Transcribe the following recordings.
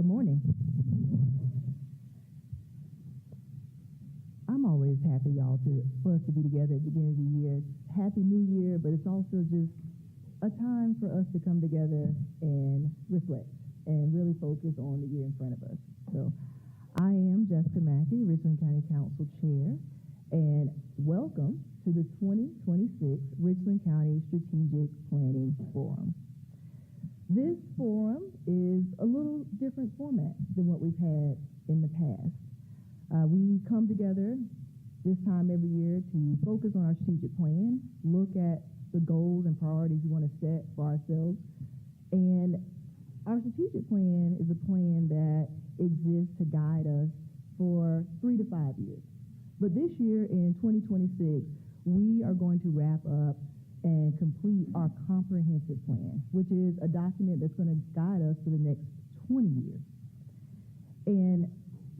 morning. I'm always happy, y'all, for us to be together at the beginning of the year. Happy New Year, but it's also just a time for us to come together and reflect and really focus on the year in front of us. So I am Jessica Mackey, Richland County Council Chair, and welcome to the 2026 Richland County Strategic Planning Forum. This forum is a little different format than what we've had in the past. We come together this time every year to focus on our strategic plan, look at the goals and priorities we want to set for ourselves. And our strategic plan is a plan that exists to guide us for 3 to 5 years. But this year in 2026, we are going to wrap up and complete our comprehensive plan, which is a document that's going to guide us for the next 20 years. And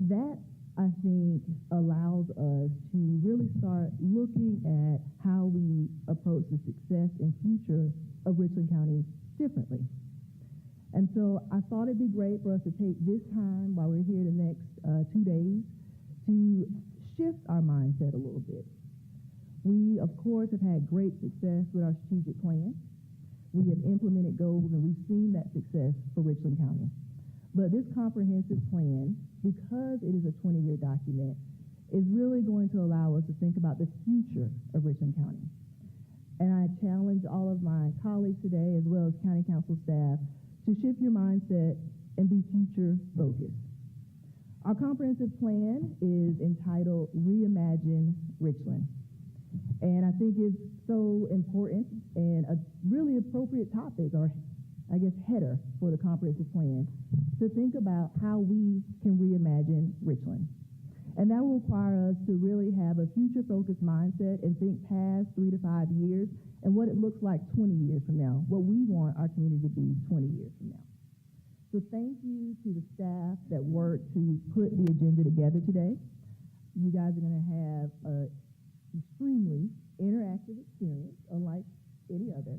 that, I think, allows us to really start looking at how we approach the success and future of Richland County differently. And so I thought it'd be great for us to take this time while we're here the next 2 days to shift our mindset a little bit. We, of course, have had great success with our strategic plan. We have implemented goals, and we've seen that success for Richland County. But this comprehensive plan, because it is a 20-year document, is really going to allow us to think about the future of Richland County. And I challenge all of my colleagues today, as well as County Council staff, to shift your mindset and be future focused. Our comprehensive plan is entitled Reimagine Richland. And I think it's so important and a really appropriate topic, or I guess header, for the comprehensive plan, to think about how we can reimagine Richland. And that will require us to really have a future-focused mindset and think past 3 to 5 years and what it looks like 20 years from now, what we want our community to be 20 years from now. So thank you to the staff that worked to put the agenda together today. You guys are going to have an extremely interactive experience, unlike any other.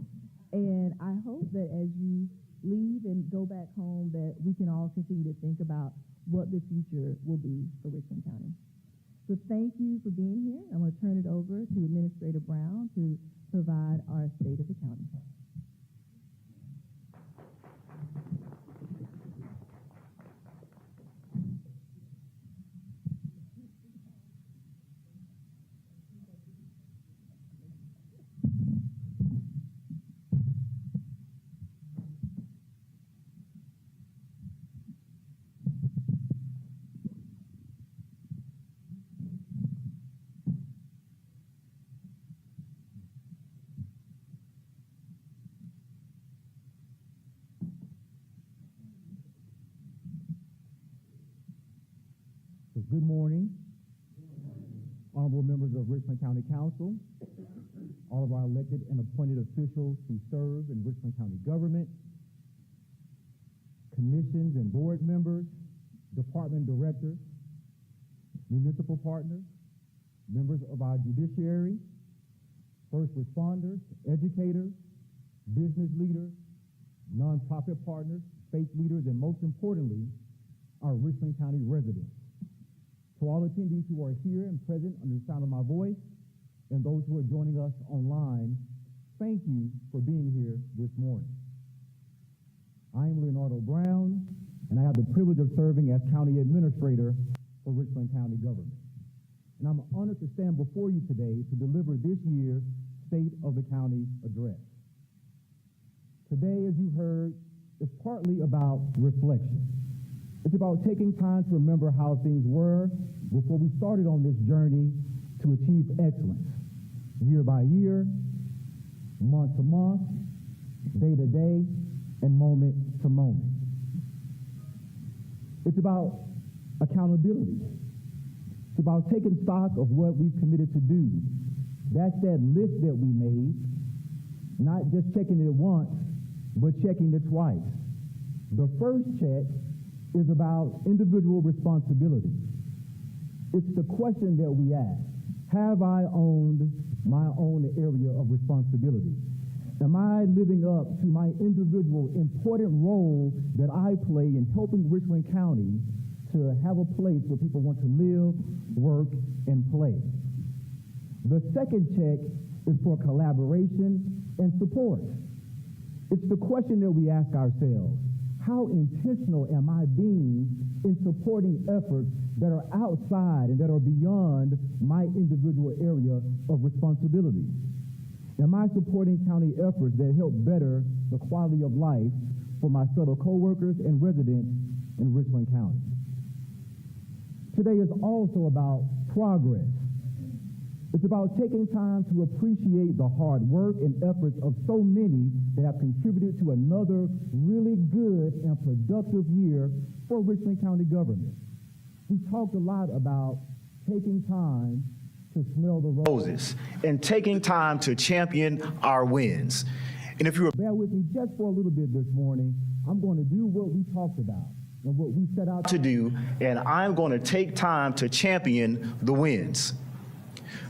And I hope that as you leave and go back home, that we can all continue to think about what the future will be for Richland County. So thank you for being here. I'm going to turn it over to Administrator Brown to provide our state of the county. Good morning, honorable members of Richland County Council, all of our elected and appointed officials who serve in Richland County government, commissions and board members, department directors, municipal partners, members of our judiciary, first responders, educators, business leaders, nonprofit partners, faith leaders, and most importantly, our Richland County residents. To all attendees who are here and present under the sound of my voice, and those who are joining us online, thank you for being here this morning. I am Leonardo Brown, and I have the privilege of serving as County Administrator for Richland County government. And I'm honored to stand before you today to deliver this year's State of the County Address. Today, as you heard, is partly about reflection. It's about taking time to remember how things were before we started on this journey to achieve excellence, year by year, month to month, day to day, and moment to moment. It's about accountability. It's about taking stock of what we've committed to do. That's that list that we made, not just checking it once, but checking it twice. The first check is about individual responsibility. It's the question that we ask: have I owned my own area of responsibility? Am I living up to my individual important role that I play in helping Richland County to have a place where people want to live, work, and play? The second check is for collaboration and support. It's the question that we ask ourselves: how intentional am I being in supporting efforts that are outside and that are beyond my individual area of responsibility? Am I supporting county efforts that help better the quality of life for my fellow coworkers and residents in Richland County? Today is also about progress. It's about taking time to appreciate the hard work and efforts of so many that have contributed to another really good and productive year for Richland County government. We talked a lot about taking time to smell the roses and taking time to champion our wins. And if you were bear with me just for a little bit this morning, I'm going to do what we talked about and what we set out to do, and I'm going to take time to champion the wins.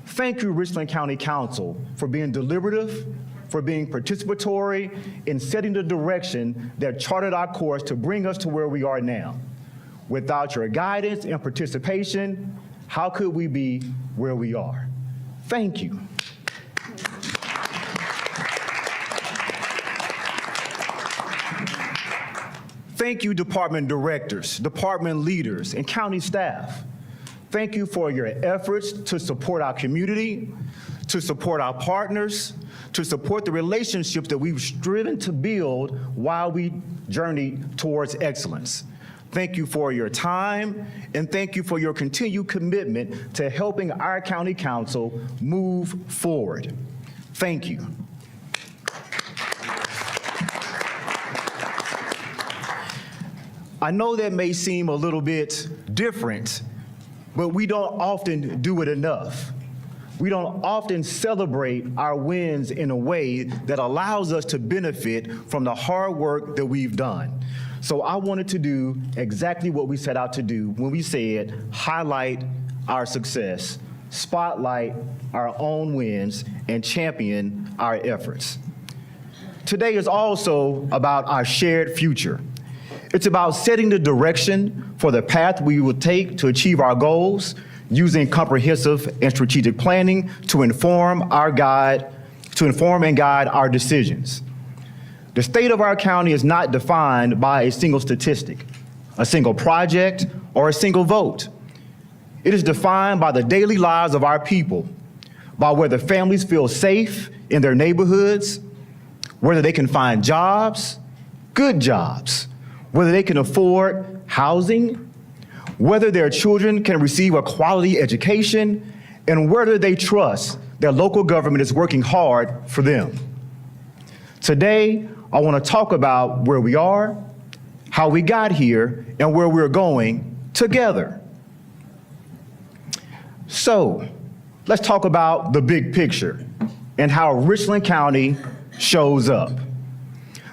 Thank you, Richland County Council, for being deliberative, for being participatory in setting the direction that charted our course to bring us to where we are now. Without your guidance and participation, how could we be where we are? Thank you. Thank you, department directors, department leaders, and county staff. Thank you for your efforts to support our community, to support our partners, to support the relationships that we've striven to build while we journey towards excellence. Thank you for your time, and thank you for your continued commitment to helping our county council move forward. Thank you. I know that may seem a little bit different, but we don't often do it enough. We don't often celebrate our wins in a way that allows us to benefit from the hard work that we've done. So I wanted to do exactly what we set out to do when we said highlight our success, spotlight our own wins, and champion our efforts. Today is also about our shared future. It's about setting the direction for the path we will take to achieve our goals, using comprehensive and strategic planning to inform and guide our decisions. The state of our county is not defined by a single statistic, a single project, or a single vote. It is defined by the daily lives of our people, by whether families feel safe in their neighborhoods, whether they can find jobs, good jobs, whether they can afford housing, whether their children can receive a quality education, and whether they trust their local government is working hard for them. Today, I want to talk about where we are, how we got here, and where we're going together. So, let's talk about the big picture and how Richland County shows up.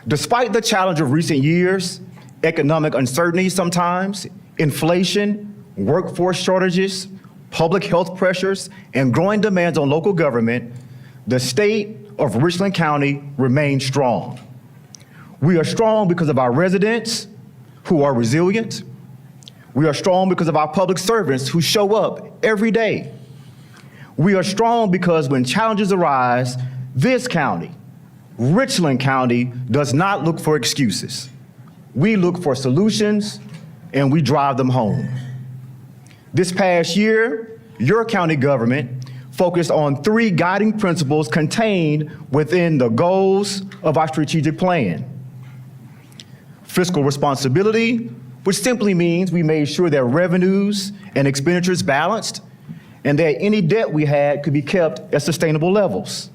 Despite the challenge of recent years, economic uncertainty sometimes, inflation, workforce shortages, public health pressures, and growing demands on local government, the state of Richland County remains strong. We are strong because of our residents who are resilient. We are strong because of our public servants who show up every day. We are strong because when challenges arise, this county, Richland County, does not look for excuses. We look for solutions and we drive them home. This past year, your county government focused on 3 guiding principles contained within the goals of our strategic plan. Fiscal responsibility, which simply means we made sure that revenues and expenditures balanced and that any debt we had could be kept at sustainable levels.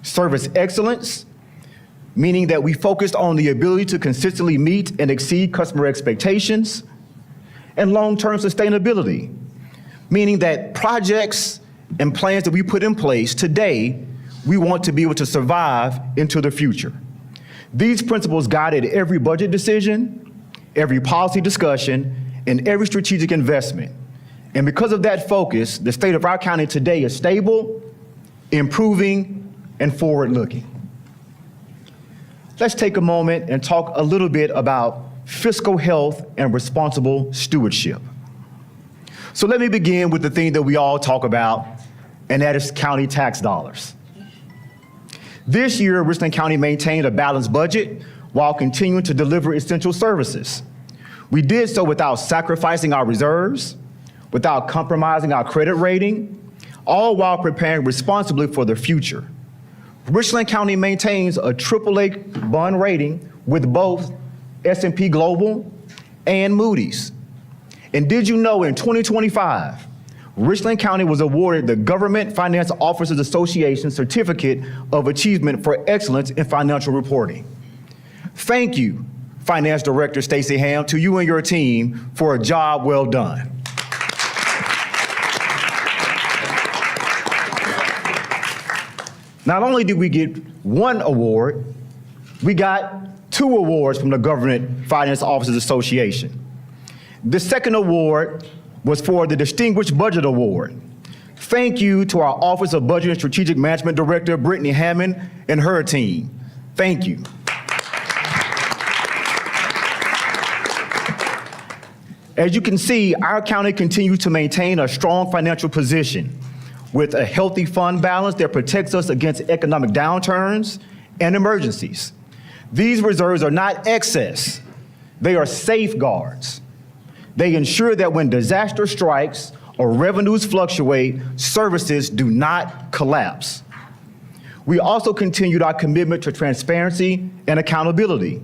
Service excellence, meaning that we focused on the ability to consistently meet and exceed customer expectations. And long-term sustainability, meaning that projects and plans that we put in place today, we want to be able to survive into the future. These principles guided every budget decision, every policy discussion, and every strategic investment. And because of that focus, the state of our county today is stable, improving, and forward-looking. let's take a moment and talk a little bit about fiscal health and responsible stewardship. So let me begin with the thing that we all talk about, and that is county tax dollars. This year, Richland County maintained a balanced budget while continuing to deliver essential services. We did so without sacrificing our reserves, without compromising our credit rating, all while preparing responsibly for the future. Richland County maintains a AAA bond rating with both S&P Global and Moody's. And did you know in 2025, Richland County was awarded the Government Finance Officers Association Certificate of Achievement for Excellence in Financial Reporting. Thank you, Finance Director Stacey Ham, to you and your team for a job well done. Not only did we get one award, we got 2 awards from the Government Finance Officers Association. The second award was for the Distinguished Budget Award. Thank you to our Office of Budget and Strategic Management Director, Brittany Hammond, and her team. Thank you. As you can see, our county continues to maintain a strong financial position with a healthy fund balance that protects us against economic downturns and emergencies. These reserves are not excess, they are safeguards. They ensure that when disaster strikes or revenues fluctuate, services do not collapse. We also continued our commitment to transparency and accountability.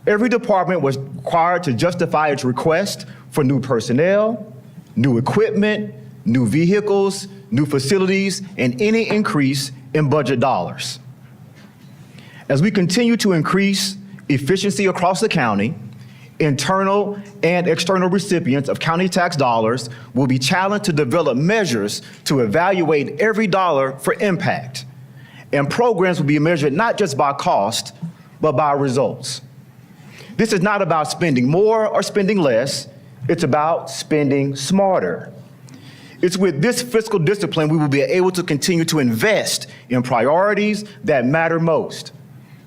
Every department was required to justify its request for new personnel, new equipment, new vehicles, new facilities, and any increase in budget dollars. As we continue to increase efficiency across the county, internal and external recipients of county tax dollars will be challenged to develop measures to evaluate every dollar for impact. And programs will be measured not just by cost, but by results. This is not about spending more or spending less, it's about spending smarter. It's with this fiscal discipline we will be able to continue to invest in priorities that matter most: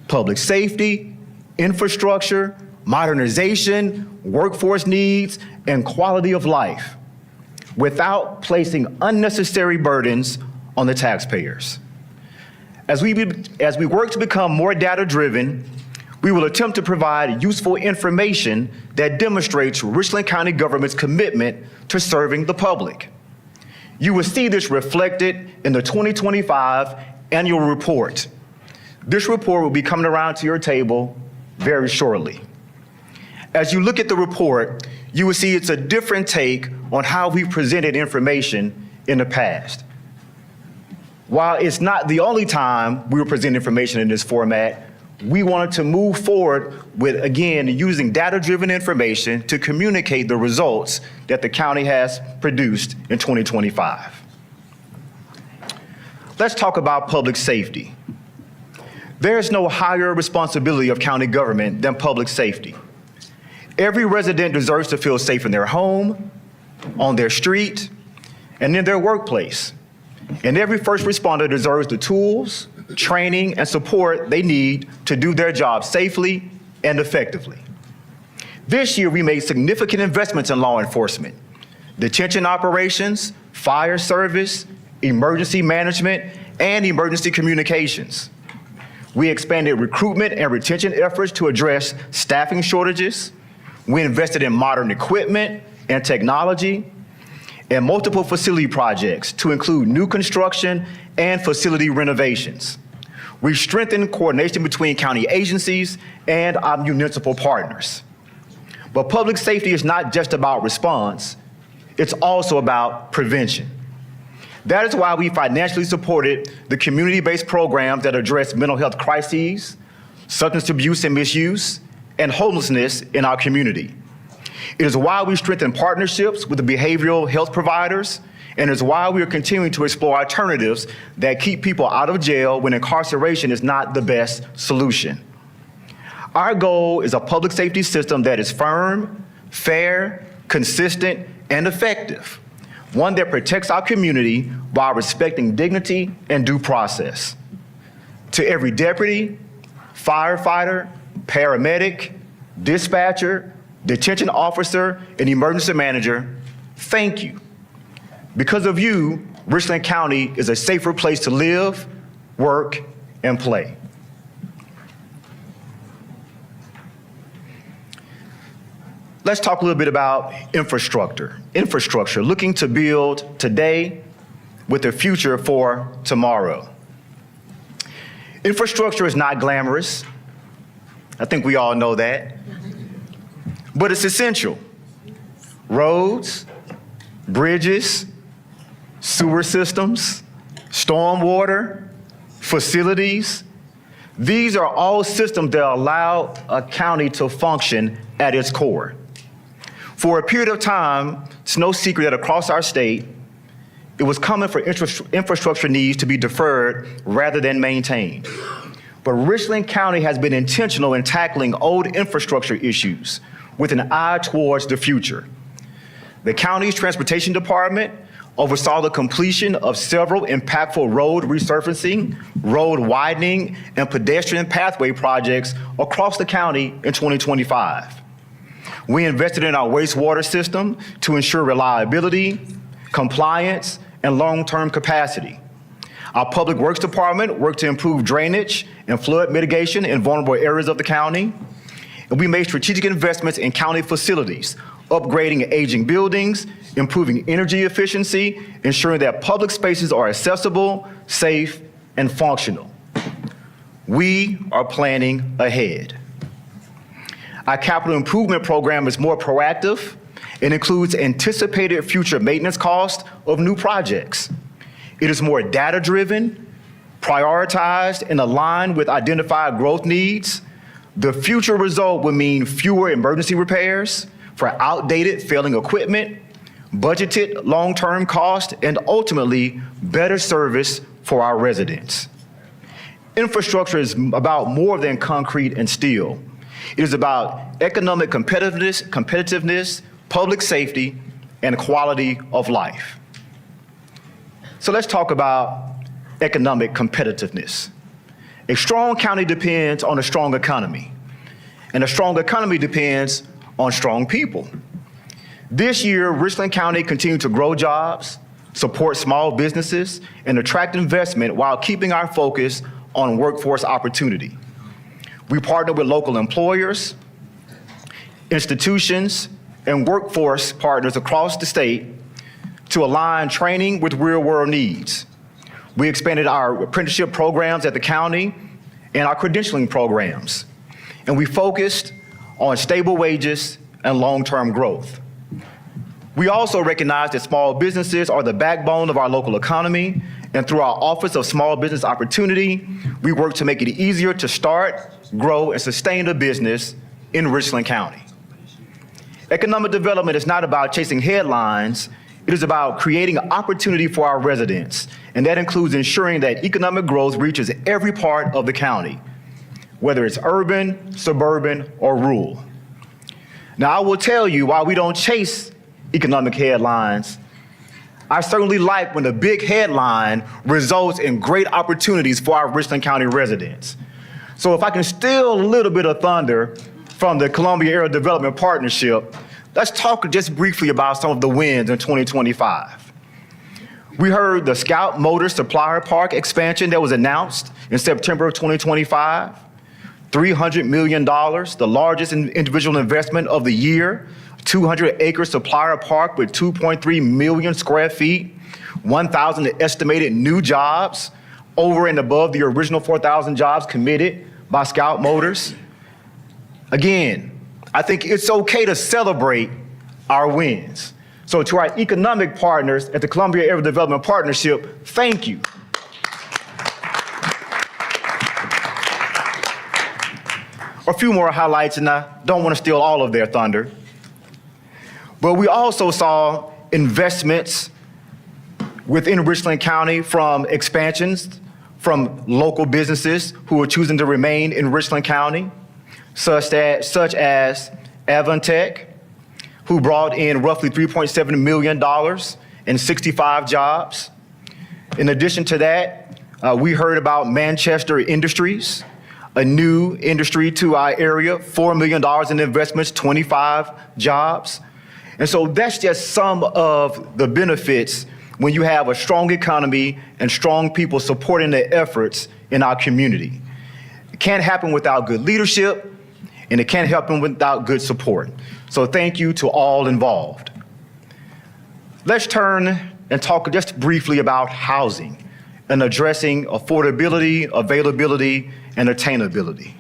public safety, infrastructure, modernization, workforce needs, and quality of life, without placing unnecessary burdens on the taxpayers. As we work to become more data-driven, we will attempt to provide useful information that demonstrates Richland County government's commitment to serving the public. You will see this reflected in the 2025 annual report. This report will be coming around to your table very shortly. As you look at the report, you will see it's a different take on how we presented information in the past. While it's not the only time we will present information in this format, we wanted to move forward with, again, using data-driven information to communicate the results that the county has produced in 2025. Let's talk about public safety. There is no higher responsibility of county government than public safety. Every resident deserves to feel safe in their home, on their street, and in their workplace. And every first responder deserves the tools, training, and support they need to do their job safely and effectively. This year, we made significant investments in law enforcement, detention operations, fire service, emergency management, and emergency communications. We expanded recruitment and retention efforts to address staffing shortages. We invested in modern equipment and technology and multiple facility projects to include new construction and facility renovations. We strengthened coordination between county agencies and our municipal partners. But public safety is not just about response, it's also about prevention. That is why we financially supported the community-based programs that address mental health crises, substance abuse and misuse, and homelessness in our community. It is why we strengthen partnerships with the behavioral health providers, and it's why we are continuing to explore alternatives that keep people out of jail when incarceration is not the best solution. Our goal is a public safety system that is firm, fair, consistent, and effective, one that protects our community while respecting dignity and due process. To every deputy, firefighter, paramedic, dispatcher, detention officer, and emergency manager, thank you. Because of you, Richland County is a safer place to live, work, and play. Let's talk a little bit about infrastructure. Infrastructure, looking to build today with a future for tomorrow. Infrastructure is not glamorous. I think we all know that. But it's essential. Roads, bridges, sewer systems, stormwater, facilities. These are all systems that allow a county to function at its core. For a period of time, it's no secret that across our state, it was common for infrastructure needs to be deferred rather than maintained. But Richland County has been intentional in tackling old infrastructure issues with an eye towards the future. The county's transportation department oversaw the completion of several impactful road resurfacing, road widening, and pedestrian pathway projects across the county in 2025. We invested in our wastewater system to ensure reliability, compliance, and long-term capacity. Our Public Works Department worked to improve drainage and flood mitigation in vulnerable areas of the county. And we made strategic investments in county facilities, upgrading aging buildings, improving energy efficiency, ensuring that public spaces are accessible, safe, and functional. We are planning ahead. Our capital improvement program is more proactive and includes anticipated future maintenance costs of new projects. It is more data-driven, prioritized, and aligned with identified growth needs. The future result would mean fewer emergency repairs for outdated, failing equipment, budgeted long-term costs, and ultimately better service for our residents. Infrastructure is about more than concrete and steel. It is about economic competitiveness, public safety, and quality of life. So let's talk about economic competitiveness. A strong county depends on a strong economy, and a strong economy depends on strong people. This year, Richland County continued to grow jobs, support small businesses, and attract investment while keeping our focus on workforce opportunity. We partner with local employers, institutions, and workforce partners across the state to align training with real-world needs. We expanded our apprenticeship programs at the county and our credentialing programs, and we focused on stable wages and long-term growth. We also recognize that small businesses are the backbone of our local economy, and through our Office of Small Business Opportunity, we work to make it easier to start, grow, and sustain a business in Richland County. Economic development is not about chasing headlines, it is about creating opportunity for our residents, and that includes ensuring that economic growth reaches every part of the county, whether it's urban, suburban, or rural. Now, I will tell you, while we don't chase economic headlines, I certainly like when the big headline results in great opportunities for our Richland County residents. So if I can steal a little bit of thunder from the Columbia Area Development Partnership, let's talk just briefly about some of the wins in 2025. We heard the Scout Motors Supplier Park expansion that was announced in September of 2025, $300 million, the largest individual investment of the year, 200-acre supplier park with 2.3 million square feet, 1,000 estimated new jobs, over and above the original 4,000 jobs committed by Scout Motors. Again, I think it's okay to celebrate our wins. So to our economic partners at the Columbia Area Development Partnership, thank you. A few more highlights, and I don't want to steal all of their thunder. But we also saw investments within Richland County from expansions from local businesses who are choosing to remain in Richland County, such as Avantech, who brought in roughly $3.7 million and 65 jobs. In addition to that, we heard about Manchester Industries, a new industry to our area, $4 million in investments, 25 jobs. And so that's just some of the benefits when you have a strong economy and strong people supporting the efforts in our community. It can't happen without good leadership, and it can't happen without good support. So thank you to all involved. Let's turn and talk just briefly about housing and addressing affordability, availability, and attainability.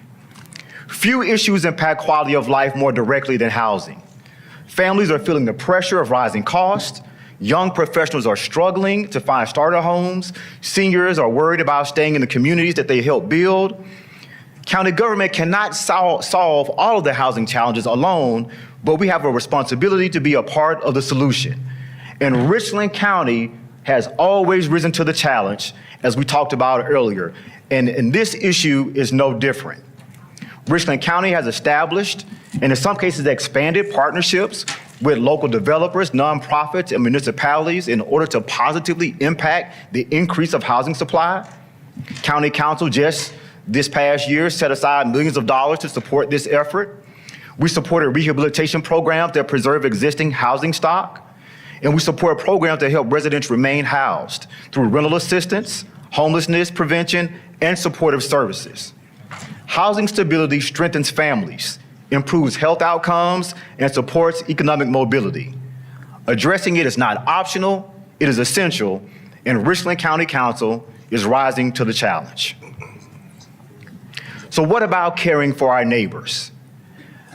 Few issues impact quality of life more directly than housing. Families are feeling the pressure of rising costs. Young professionals are struggling to find starter homes. Seniors are worried about staying in the communities that they help build. County government cannot solve all of the housing challenges alone, but we have a responsibility to be a part of the solution. And Richland County has always risen to the challenge, as we talked about earlier, and this issue is no different. Richland County has established, and in some cases expanded, partnerships with local developers, nonprofits, and municipalities in order to positively impact the increase of housing supply. County Council just this past year set aside millions of dollars to support this effort. We supported rehabilitation programs that preserve existing housing stock, and we support programs that help residents remain housed through rental assistance, homelessness prevention, and supportive services. Housing stability strengthens families, improves health outcomes, and supports economic mobility. Addressing it is not optional, it is essential, and Richland County Council is rising to the challenge. So what about caring for our neighbors?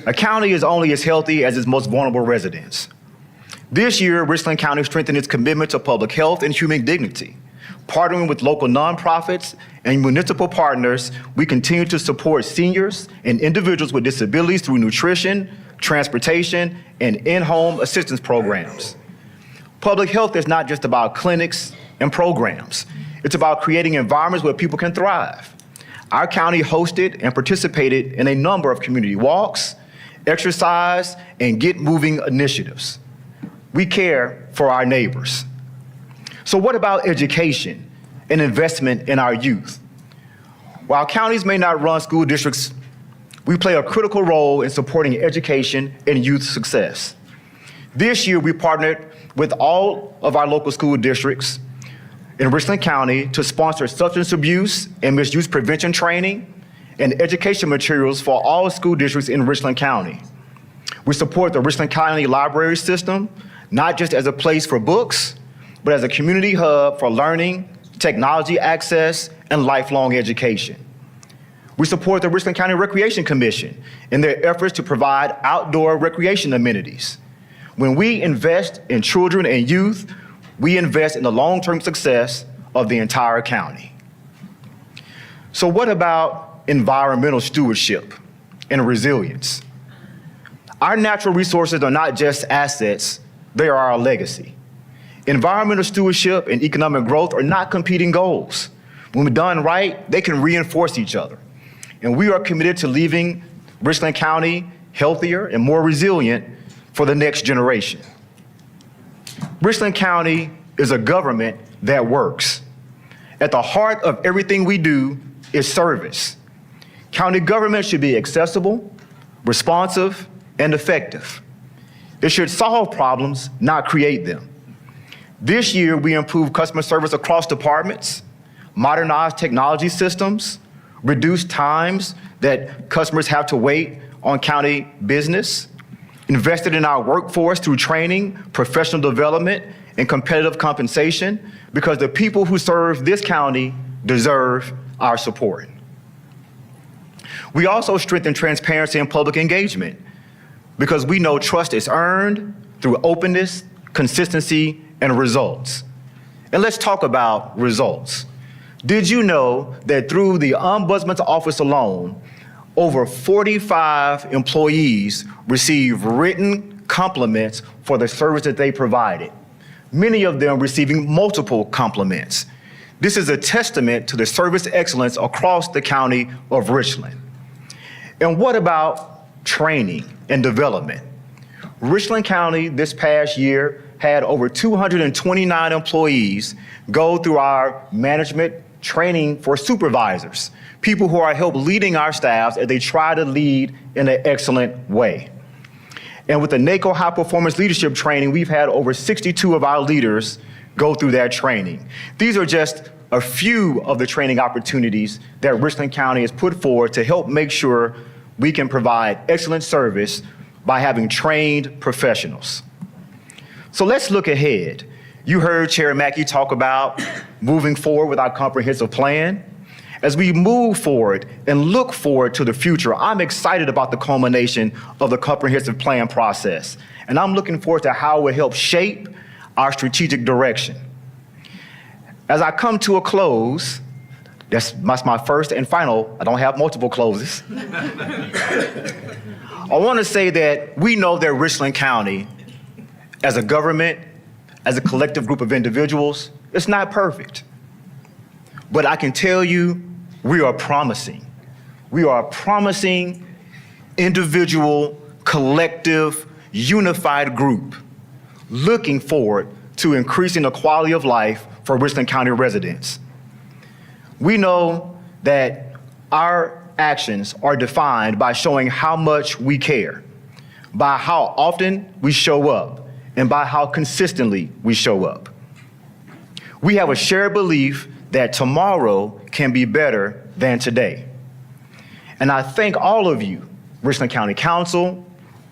A county is only as healthy as its most vulnerable residents. This year, Richland County strengthened its commitment to public health and human dignity. Partnering with local nonprofits and municipal partners, we continue to support seniors and individuals with disabilities through nutrition, transportation, and in-home assistance programs. Public health is not just about clinics and programs. It's about creating environments where people can thrive. Our county hosted and participated in a number of community walks, exercise, and get moving initiatives. We care for our neighbors. So what about education and investment in our youth? While counties may not run school districts, we play a critical role in supporting education and youth success. This year, we partnered with all of our local school districts in Richland County to sponsor substance abuse and misuse prevention training and education materials for all school districts in Richland County. We support the Richland County Library System, not just as a place for books, but as a community hub for learning, technology access, and lifelong education. We support the Richland County Recreation Commission in their efforts to provide outdoor recreation amenities. When we invest in children and youth, we invest in the long-term success of the entire county. So what about environmental stewardship and resilience? Our natural resources are not just assets, they are our legacy. Environmental stewardship and economic growth are not competing goals. When done right, they can reinforce each other. And we are committed to leaving Richland County healthier and more resilient for the next generation. Richland County is a government that works. At the heart of everything we do is service. County government should be accessible, responsive, and effective. It should solve problems, not create them. This year, we improved customer service across departments, modernized technology systems, reduced times that customers have to wait on county business, invested in our workforce through training, professional development, and competitive compensation, because the people who serve this county deserve our support. We also strengthen transparency and public engagement, because we know trust is earned through openness, consistency, and results. And let's talk about results. Did you know that through the Ombudsman's office alone, over 45 employees receive written compliments for the service that they provided, many of them receiving multiple compliments. This is a testament to the service excellence across the county of Richland. And what about training and development? Richland County this past year had over 229 employees go through our management training for supervisors, people who are help leading our staffs as they try to lead in an excellent way. And with the NACO High Performance Leadership Training, we've had over 62 of our leaders go through that training. These are just a few of the training opportunities that Richland County has put forward to help make sure we can provide excellent service by having trained professionals. So let's look ahead. You heard Chair Mackey talk about moving forward with our comprehensive plan. As we move forward and look forward to the future, I'm excited about the culmination of the comprehensive plan process. And I'm looking forward to how it will help shape our strategic direction. As I come to a close, that's my first and final, I don't have multiple closes. I want to say that we know that Richland County, as a government, as a collective group of individuals, it's not perfect. But I can tell you, we are promising. We are a promising, individual, collective, unified group looking forward to increasing the quality of life for Richland County residents. We know that our actions are defined by showing how much we care, by how often we show up, and by how consistently we show up. We have a shared belief that tomorrow can be better than today. And I thank all of you, Richland County Council,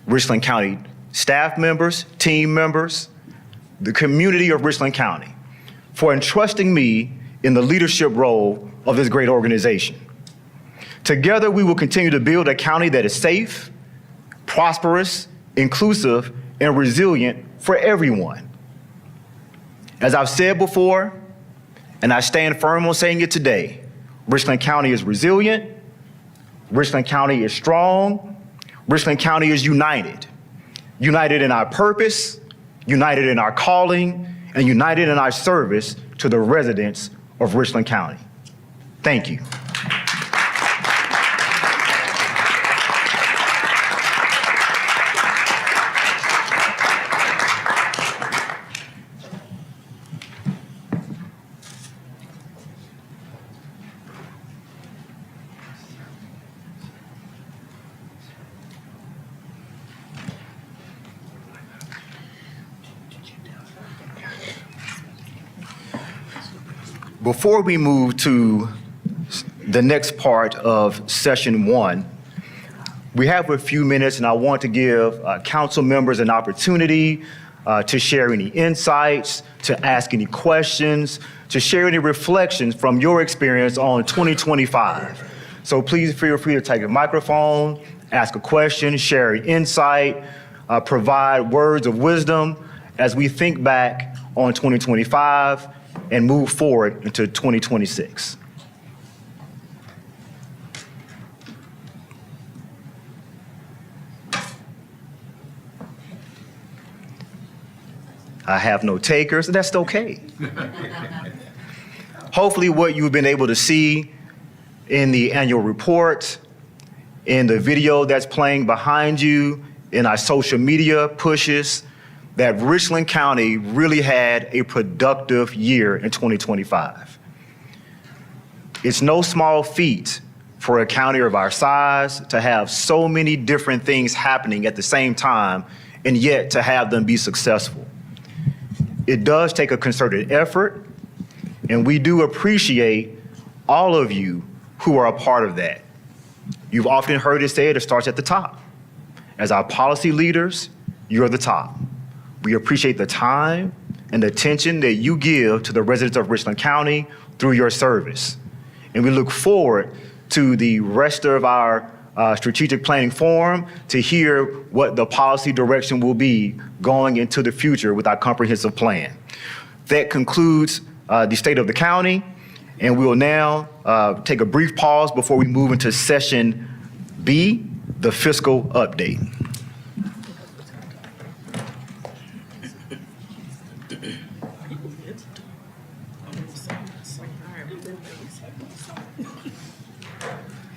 Richland County staff members, team members, the community of Richland County, for entrusting me in the leadership role of this great organization. Together, we will continue to build a county that is safe, prosperous, inclusive, and resilient for everyone. As I've said before, and I stand firm on saying it today, Richland County is resilient, Richland County is strong, Richland County is united. United in our purpose, united in our calling, and united in our service to the residents of Richland County. Thank you. Before we move to the next part of session one, we have a few minutes and I want to give council members an opportunity to share any insights, to ask any questions, to share any reflections from your experience on 2025. So please feel free to take a microphone, ask a question, share an insight, provide words of wisdom as we think back on 2025 and move forward into 2026. I have no takers, and that's okay. Hopefully what you've been able to see in the annual report, in the video that's playing behind you, in our social media pushes, that Richland County really had a productive year in 2025. It's no small feat for a county of our size to have so many different things happening at the same time and yet to have them be successful. It does take a concerted effort, and we do appreciate all of you who are a part of that. You've often heard it said it starts at the top. As our policy leaders, you're the top. We appreciate the time and the attention that you give to the residents of Richland County through your service. And we look forward to the rest of our strategic planning forum to hear what the policy direction will be going into the future with our comprehensive plan. That concludes the state of the county, and we will now take a brief pause before we move into session B, the fiscal update.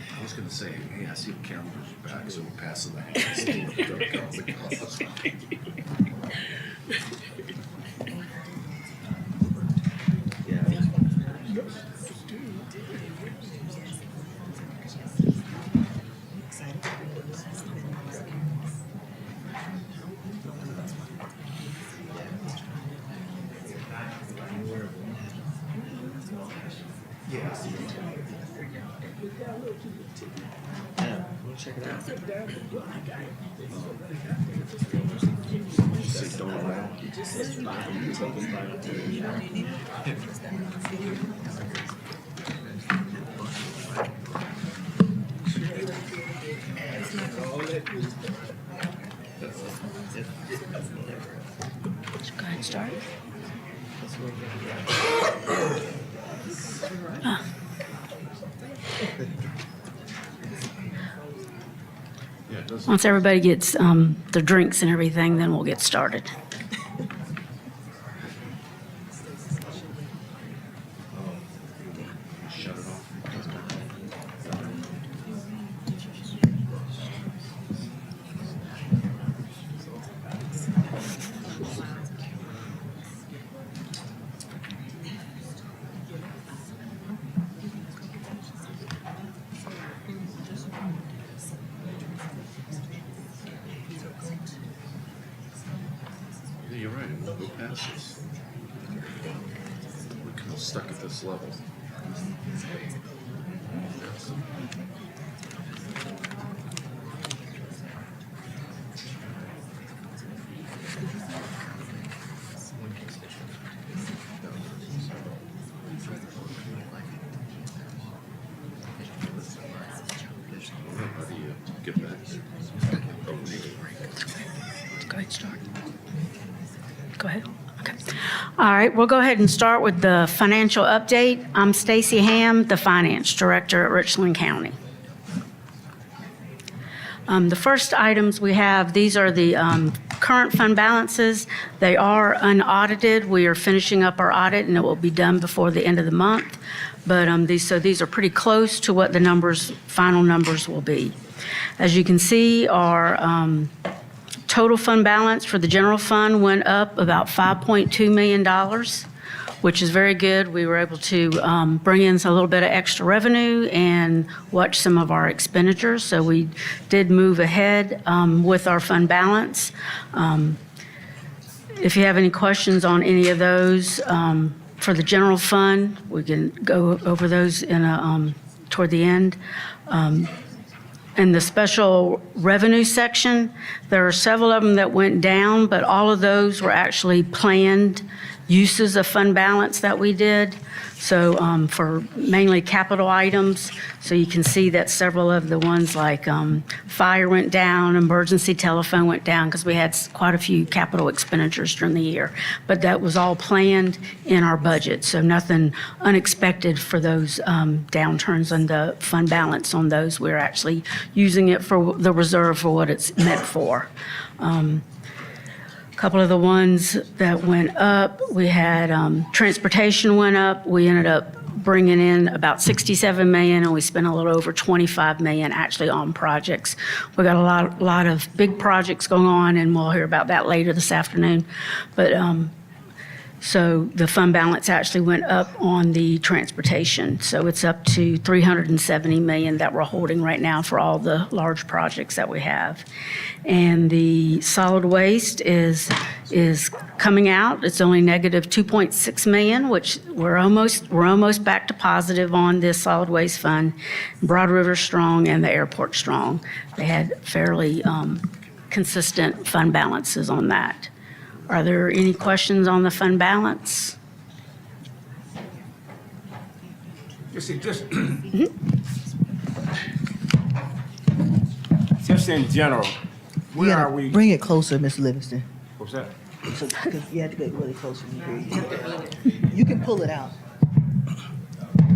I was going to say, hey, I see the calendar's back, so we'll pass it. Say don't allow. Go ahead and start. Yeah, it doesn't. Once everybody gets their drinks and everything, then we'll get started. Shut it off. Yeah, you're right. It won't go past this. We're kind of stuck at this level. How do you get back? Go ahead and start. Go ahead. Okay. All right, we'll go ahead and start with the financial update. I'm Stacy Ham, the Finance Director at Richland County. The first items we have, these are the current fund balances. They are unaudited. We are finishing up our audit, and it will be done before the end of the month. But these are pretty close to what the numbers, final numbers will be. As you can see, our total fund balance for the general fund went up about $5.2 million, which is very good. We were able to bring in a little bit of extra revenue and watch some of our expenditures. So we did move ahead with our fund balance. If you have any questions on any of those, for the general fund, we can go over those in toward the end. In the special revenue section, there are several of them that went down, but all of those were actually planned uses of fund balance that we did. So for mainly capital items, so you can see that several of the ones like fire went down, emergency telephone went down because we had quite a few capital expenditures during the year. But that was all planned in our budget, so nothing unexpected for those downturns on the fund balance on those. We're actually using it for the reserve for what it's meant for. Couple of the ones that went up, we had transportation went up. We ended up bringing in about $67 million, and we spent a little over $25 million actually on projects. We got a lot of big projects going on, and we'll hear about that later this afternoon. But so the fund balance actually went up on the transportation. So it's up to $370 million that we're holding right now for all the large projects that we have. And the solid waste is coming out. It's only negative $2.6 million, which we're almost back to positive on this solid waste fund. Broad River strong and the airport strong. They had fairly consistent fund balances on that. Are there any questions on the fund balance? Just in general, where You are gotta we? bring it closer, Miss Livingston. What's that? So, 'cause you have to get really close when you hear you. You can pull it out.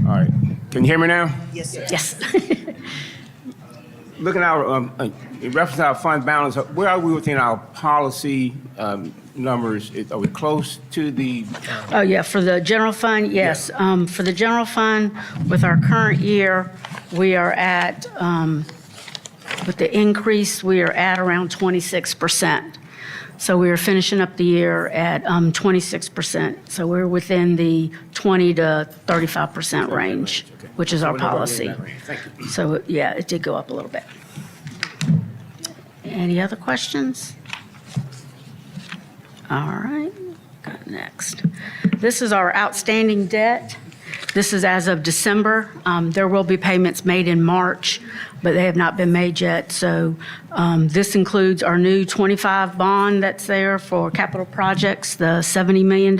All right. Can you hear me now? Yes, sir. Yes. Looking at our, in reference to our fund balance, where are we within our policy numbers? Are we close to the? Oh, yeah, for the general fund, yes. For the general fund, with our current year, we are at, with the increase, we are at around 26%. So we were finishing up the year at 26%. So we're within the 20 to 35% range, which is our policy. So, yeah, it did go up a little bit. Any other questions? All right, go next. This is our outstanding debt. This is as of December. There will be payments made in March, but they have not been made yet. So this includes our new 25 bond that's there for capital projects, the $70 million.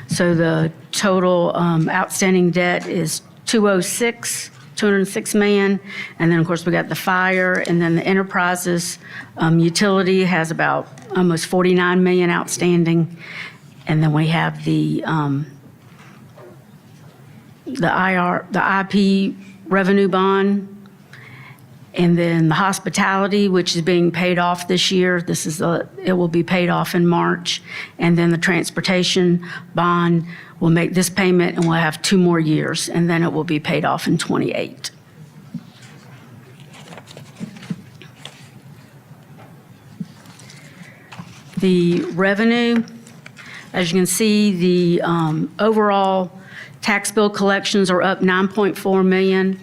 So the total outstanding debt is 206 million. And then, of course, we got the fire, and then the enterprises utility has about almost 49 million outstanding. And then we have the IP revenue bond, and then the hospitality, which is being paid off this year. It will be paid off in March. And then the transportation bond will make this payment, and we'll have 2 more years, and then it will be paid off in 28. The revenue, as you can see, the overall tax bill collections are up 9.4 million.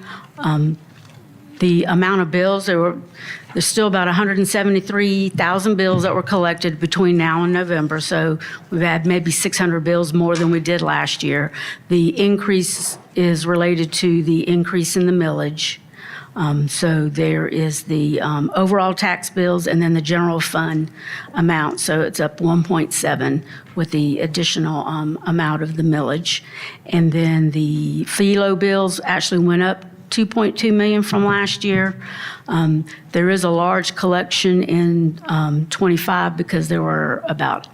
The amount of bills, there's still about 173,000 bills that were collected between now and November. So we've had maybe 600 bills more than we did last year. The increase is related to the increase in the millage. So there is the overall tax bills and then the general fund amount. So it's up 1.7 with the additional amount of the millage. And then the FILO bills actually went up 2.2 million from last year. There is a large collection in 25 because there were about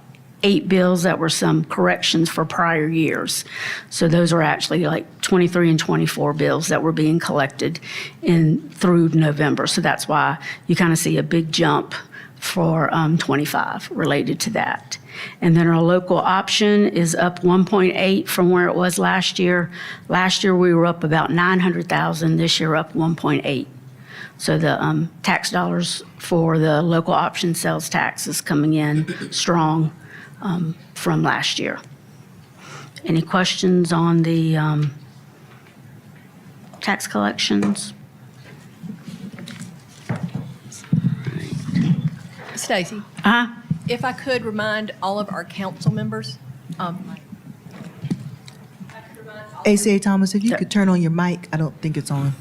8 bills that were some corrections for prior years. So those are actually like 23 and 24 bills that were being collected through November. So that's why you kind of see a big jump for 25 related to that. And then our local option is up 1.8 from where it was last year. Last year we were up about 900,000. This year up 1.8. So the tax dollars for the local option sales tax is coming in strong from last year. Any questions on the tax collections? Stacy, if I could remind all of our council members, ACA Thomas, if you could turn on your mic, I don't think it's on.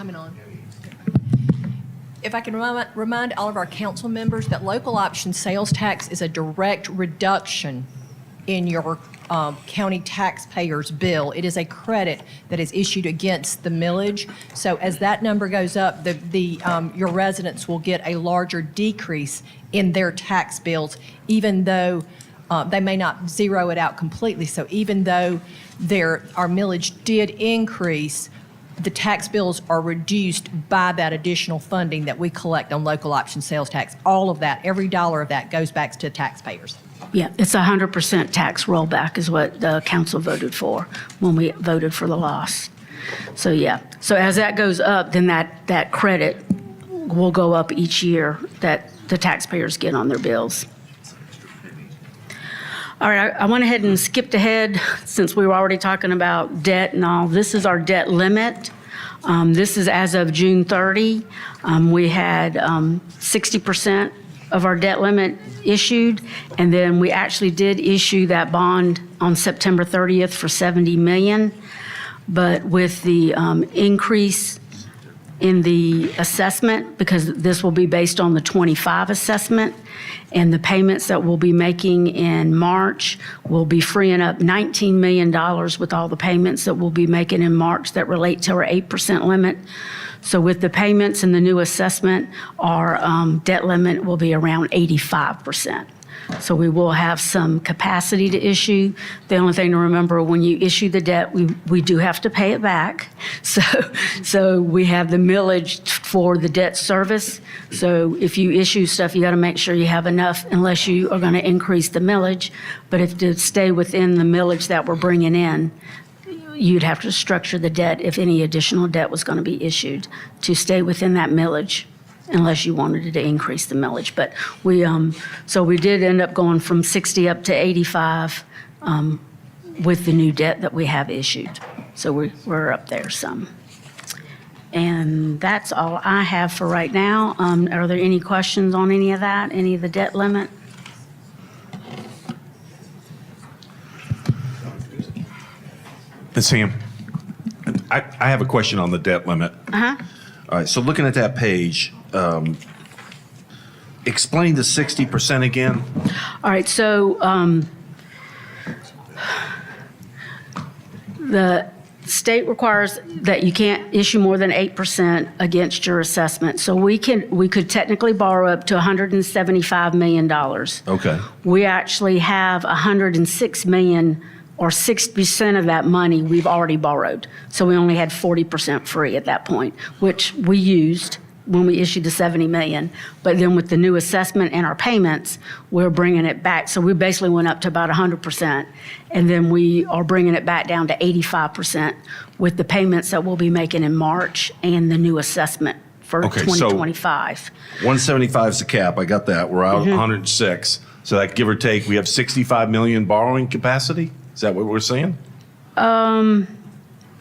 coming on. If I can remind all of our council members that local option sales tax is a direct reduction in your county taxpayer's bill. It is a credit that is issued against the millage. So as that number goes up, your residents will get a larger decrease in their tax bills, even though they may not zero it out completely. So even though our millage did increase, the tax bills are reduced by that additional funding that we collect on local option sales tax. All of that, every dollar of that goes back to taxpayers. Yeah, it's 100% tax rollback is what the council voted for when we voted for the loss. So yeah, so as that goes up, then that credit will go up each year that the taxpayers get on their bills. All right, I went ahead and skipped ahead since we were already talking about debt and all. This is our debt limit. This is as of June 30. We had 60% of our debt limit issued, and then we actually did issue that bond on September 30th for $70 million. But with the increase in the assessment, because this will be based on the 25 assessment, and the payments that we'll be making in March will be freeing up $19 million with all the payments that we'll be making in March that relate to our 8% limit. So with the payments and the new assessment, our debt limit will be around 85%. So we will have some capacity to issue. The only thing to remember, when you issue the debt, we do have to pay it back. So we have the millage for the debt service. So if you issue stuff, you got to make sure you have enough unless you are going to increase the millage. But if to stay within the millage that we're bringing in, you'd have to structure the debt if any additional debt was going to be issued to stay within that millage unless you wanted to increase the millage. But so we did end up going from 60 up to 85 with the new debt that we have issued. So we're up there some. And that's all I have for right now. Are there any questions on any of that, any of the debt limit? Ms. Ham, I have a question on the debt limit. Uh-huh. All right, so looking at that page, explain the 60% again. All right, so the state requires that you can't issue more than 8% against your assessment. So we could technically borrow up to $175 million. Okay. We actually have $106 million, or 60% of that money we've already borrowed. So we only had 40% free at that point, which we used when we issued the 70 million. But then with the new assessment and our payments, we're bringing it back. So we basically went up to about 100%. And then we are bringing it back down to 85% with the payments that we'll be making in March and the new assessment for Okay, so 2025. 175 is the cap, I got that. We're out 106. So that give or take, we have 65 million borrowing capacity? Is that what we're saying?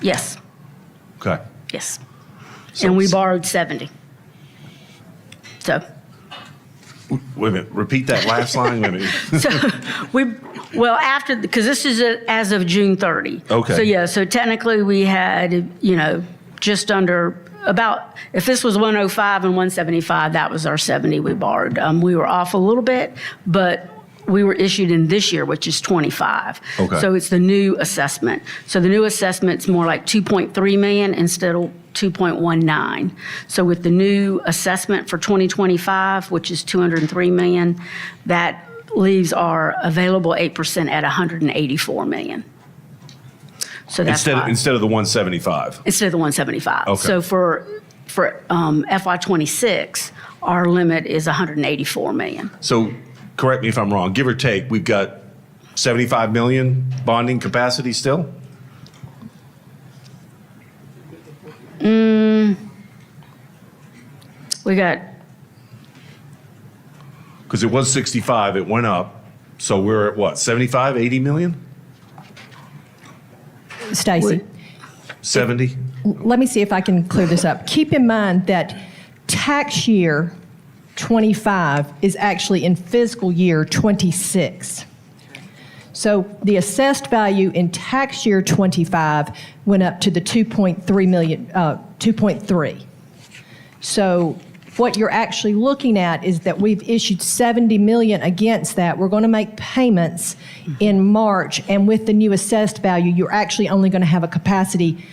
Yes, Okay. yes. So And we it's- borrowed 70. So. Wait a minute, repeat that last line. Wait a minute. Well, after, because this is as of June 30. Okay. So, yeah, so technically we had, just under, about, if this was 105 and 175, that was our 70 we borrowed. We were off a little bit, but we were issued in this year, which is 25. Okay. So it's the new assessment. So the new assessment's more like 2.3 million instead of 2.19. So with the new assessment for 2025, which is 203 million, that leaves our available 8% at 184 million. So that's Instead of the 175. instead of the 175. Okay. So for FY26, our limit is 184 million. So correct me if I'm wrong, give or take, we've got 75 million bonding capacity still? We got, Because it was 65, it went up. So we're at what, 75, 80 million? Stacy, 70? let me see if I can clear this up. Keep in mind that tax year 25 is actually in fiscal year 26. So the assessed value in tax year 25 went up to the 2.3 million, 2.3. So what you're actually looking at is that we've issued 70 million against that. We're going to make payments in March, and with the new assessed value, you're actually only going to have a capacity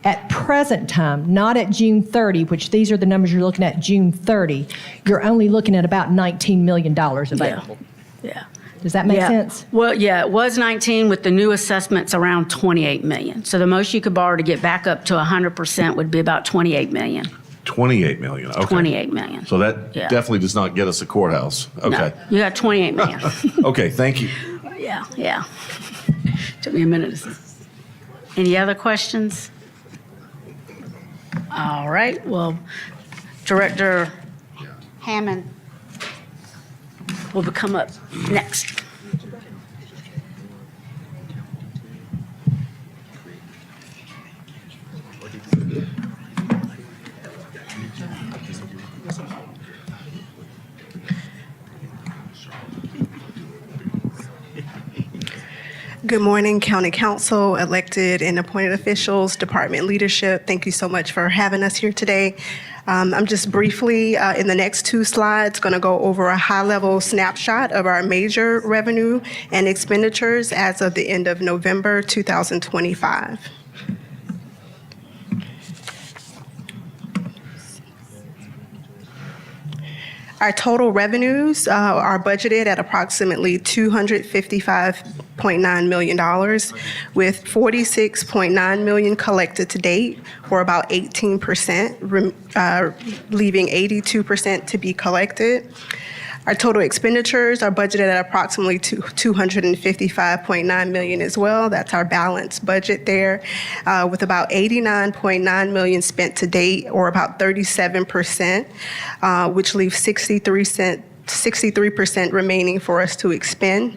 at present time, not at June 30, which these are the numbers you're looking at, June 30. You're only looking at about $19 million available. yeah. Does that make Yeah. sense? Well, yeah, it was 19 with the new assessments around 28 million. So the most you could borrow to get back up to 100% would be about 28 million. 28 million, okay. 28 million. So that Yeah. definitely does not get us a courthouse. No, Okay. you got 28 million. Okay, thank you. Yeah, yeah. Took me a minute. Any other questions? All right, well, Director Hammond will come up next. Good morning, County Council, elected and appointed officials, department leadership. Thank you so much for having us here today. I'm just briefly, in the next two slides, going to go over a high-level snapshot of our major revenue and expenditures as of the end of November 2025. Our total revenues are budgeted at approximately $255.9 million, with $46.9 million collected to date, or about 18%, leaving 82% to be collected. Our total expenditures are budgeted at approximately $255.9 million as well. That's our balanced budget there, with about $89.9 million spent to date, or about 37%, which leaves 63% remaining for us to expend.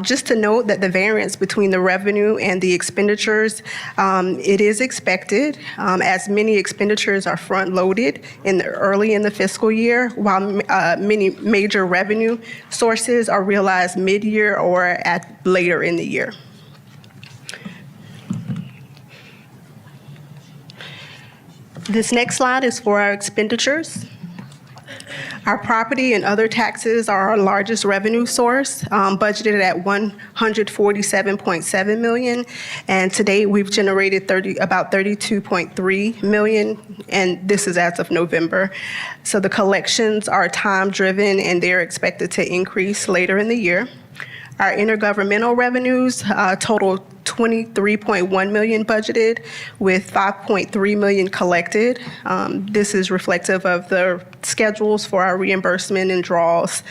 Just to note that the variance between the revenue and the expenditures, it is expected, as many expenditures are front-loaded early in the fiscal year, while many major revenue sources are realized mid-year or later in the year. This next slide is for our expenditures. Our property and other taxes are our largest revenue source, budgeted at $147.7 million, and to date we've generated about $32.3 million, and this is as of November. So the collections are time-driven, and they're expected to increase later in the year. Our intergovernmental revenues total $23.1 million budgeted, with $5.3 million collected. This is reflective of the schedules for our reimbursement and draws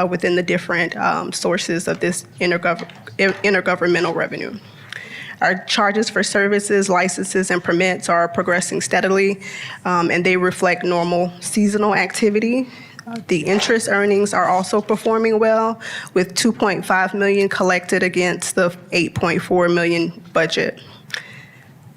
within the different sources of this intergovernmental revenue. Our charges for services, licenses, and permits are progressing steadily, and they reflect normal seasonal activity. The interest earnings are also performing well, with $2.5 million collected against the $8.4 million budget.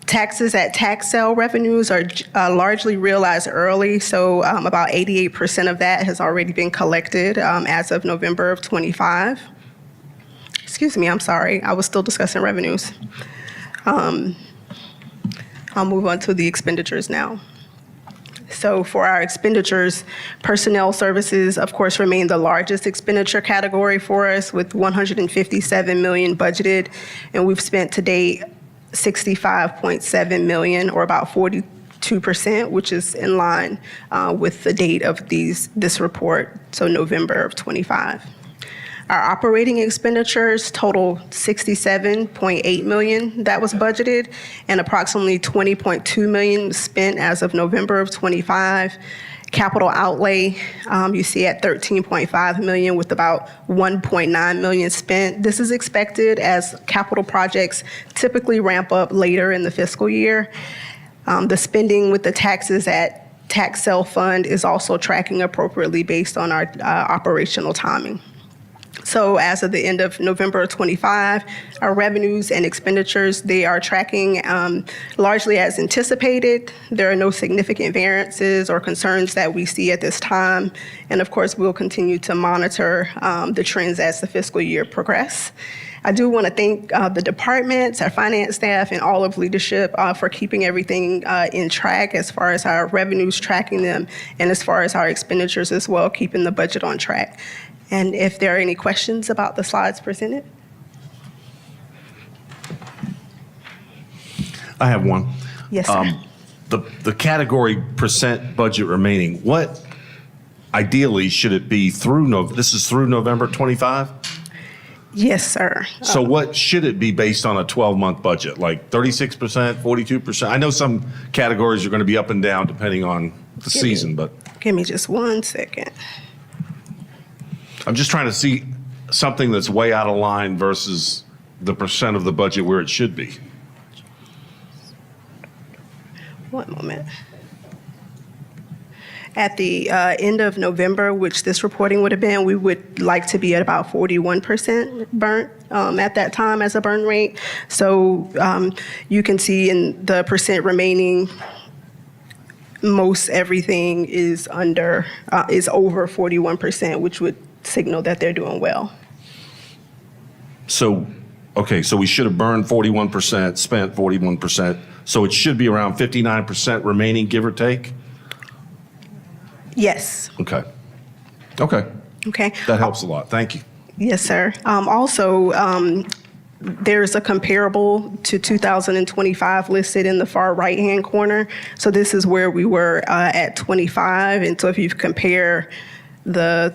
Taxes at tax sale revenues are largely realized early, so about 88% of that has already been collected as of November of 25. Excuse me, I'm sorry, I was still discussing revenues. I'll move on to the expenditures now. So for our expenditures, personnel services, of course, remain the largest expenditure category for us, with $157 million budgeted, and we've spent to date $65.7 million, or about 42%, which is in line with the date of this report, so November of 25. Our operating expenditures total $67.8 million that was budgeted, and approximately $20.2 million spent as of November of 25. Capital outlay, you see at $13.5 million, with about $1.9 million spent. This is expected as capital projects typically ramp up later in the fiscal year. The spending with the taxes at tax sale fund is also tracking appropriately based on our operational timing. So as of the end of November 25, our revenues and expenditures, they are tracking largely as anticipated. There are no significant variances or concerns that we see at this time. And of course, we'll continue to monitor the trends as the fiscal year progress. I do want to thank the departments, our finance staff, and all of leadership for keeping everything in track, as far as our revenues, tracking them, and as far as our expenditures as well, keeping the budget on track. And if there are any questions about the slides presented. I have one. Yes, sir. The category percent budget remaining, what ideally should it be through, this is through November 25? Yes, sir. So what should it be based on a 12-month budget, like 36%, 42%? I know some categories are going to be up and down depending on the season, but. Give me just 1 second. I'm just trying to see something that's way out of line versus the percent of the budget where it should be. One moment. At the end of November, which this reporting would have been, we would like to be at about 41% burnt at that time as a burn rate. So you can see in the percent remaining, most everything is over 41%, which would signal that they're doing well. So, okay, so we should have burned 41%, spent 41%. So it should be around 59% remaining, give or take? Yes. Okay. Okay. Okay. That helps a lot. Thank you. Yes, sir. Also, there's a comparable to 2025 listed in the far right-hand corner. So this is where we were at 25. And so if you compare the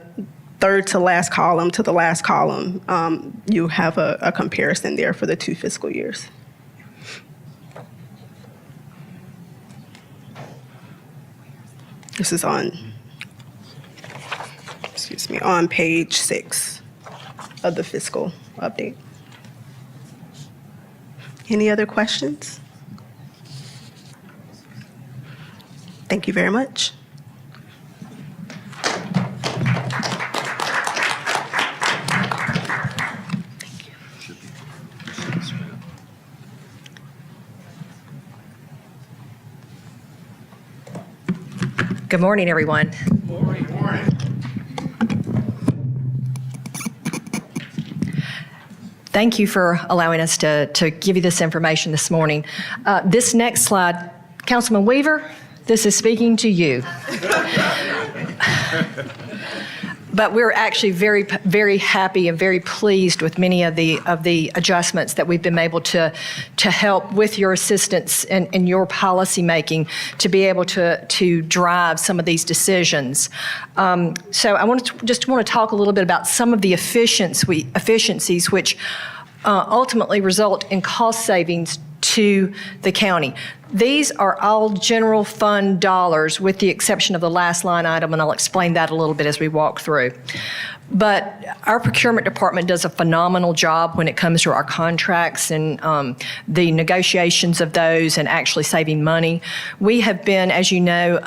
third to last column to the last column, you have a comparison there for the 2 fiscal years. This is on, on page 6 of the fiscal update. Any other questions? Thank you very much. Good morning, everyone. Thank you for allowing us to give you this information this morning. This next slide, Councilman Weaver, this is speaking to you. But we're actually very, very happy and very pleased with many of the adjustments that we've been able to help with your assistance in your policy making to be able to drive some of these decisions. So I want to talk a little bit about some of the efficiencies which ultimately result in cost savings to the county. These are all general fund dollars with the exception of the last line item, and I'll explain that a little bit as we walk through. But our procurement department does a phenomenal job when it comes to our contracts and the negotiations of those and actually saving money. We have been, as you know,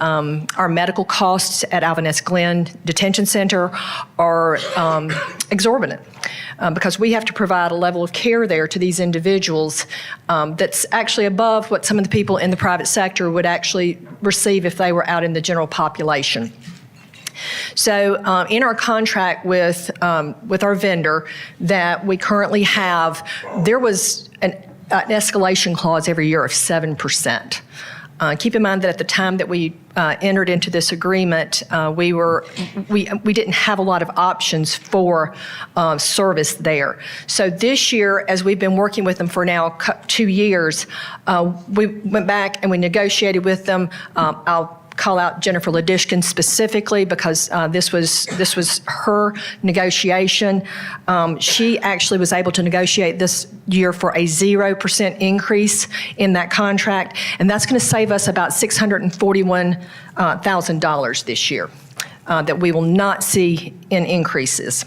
our medical costs at Alvin S. Glenn Detention Center are exorbitant. Because we have to provide a level of care there to these individuals that's actually above what some of the people in the private sector would actually receive if they were out in the general population. So in our contract with our vendor that we currently have, there was an escalation clause every year of 7%. Keep in mind that at the time that we entered into this agreement, we didn't have a lot of options for service there. So this year, as we've been working with them for now 2 years, we went back and we negotiated with them. I'll call out Jennifer Ladishkin specifically because this was her negotiation. She actually was able to negotiate this year for a 0% increase in that contract, and that's going to save us about $641,000 this year that we will not see in increases.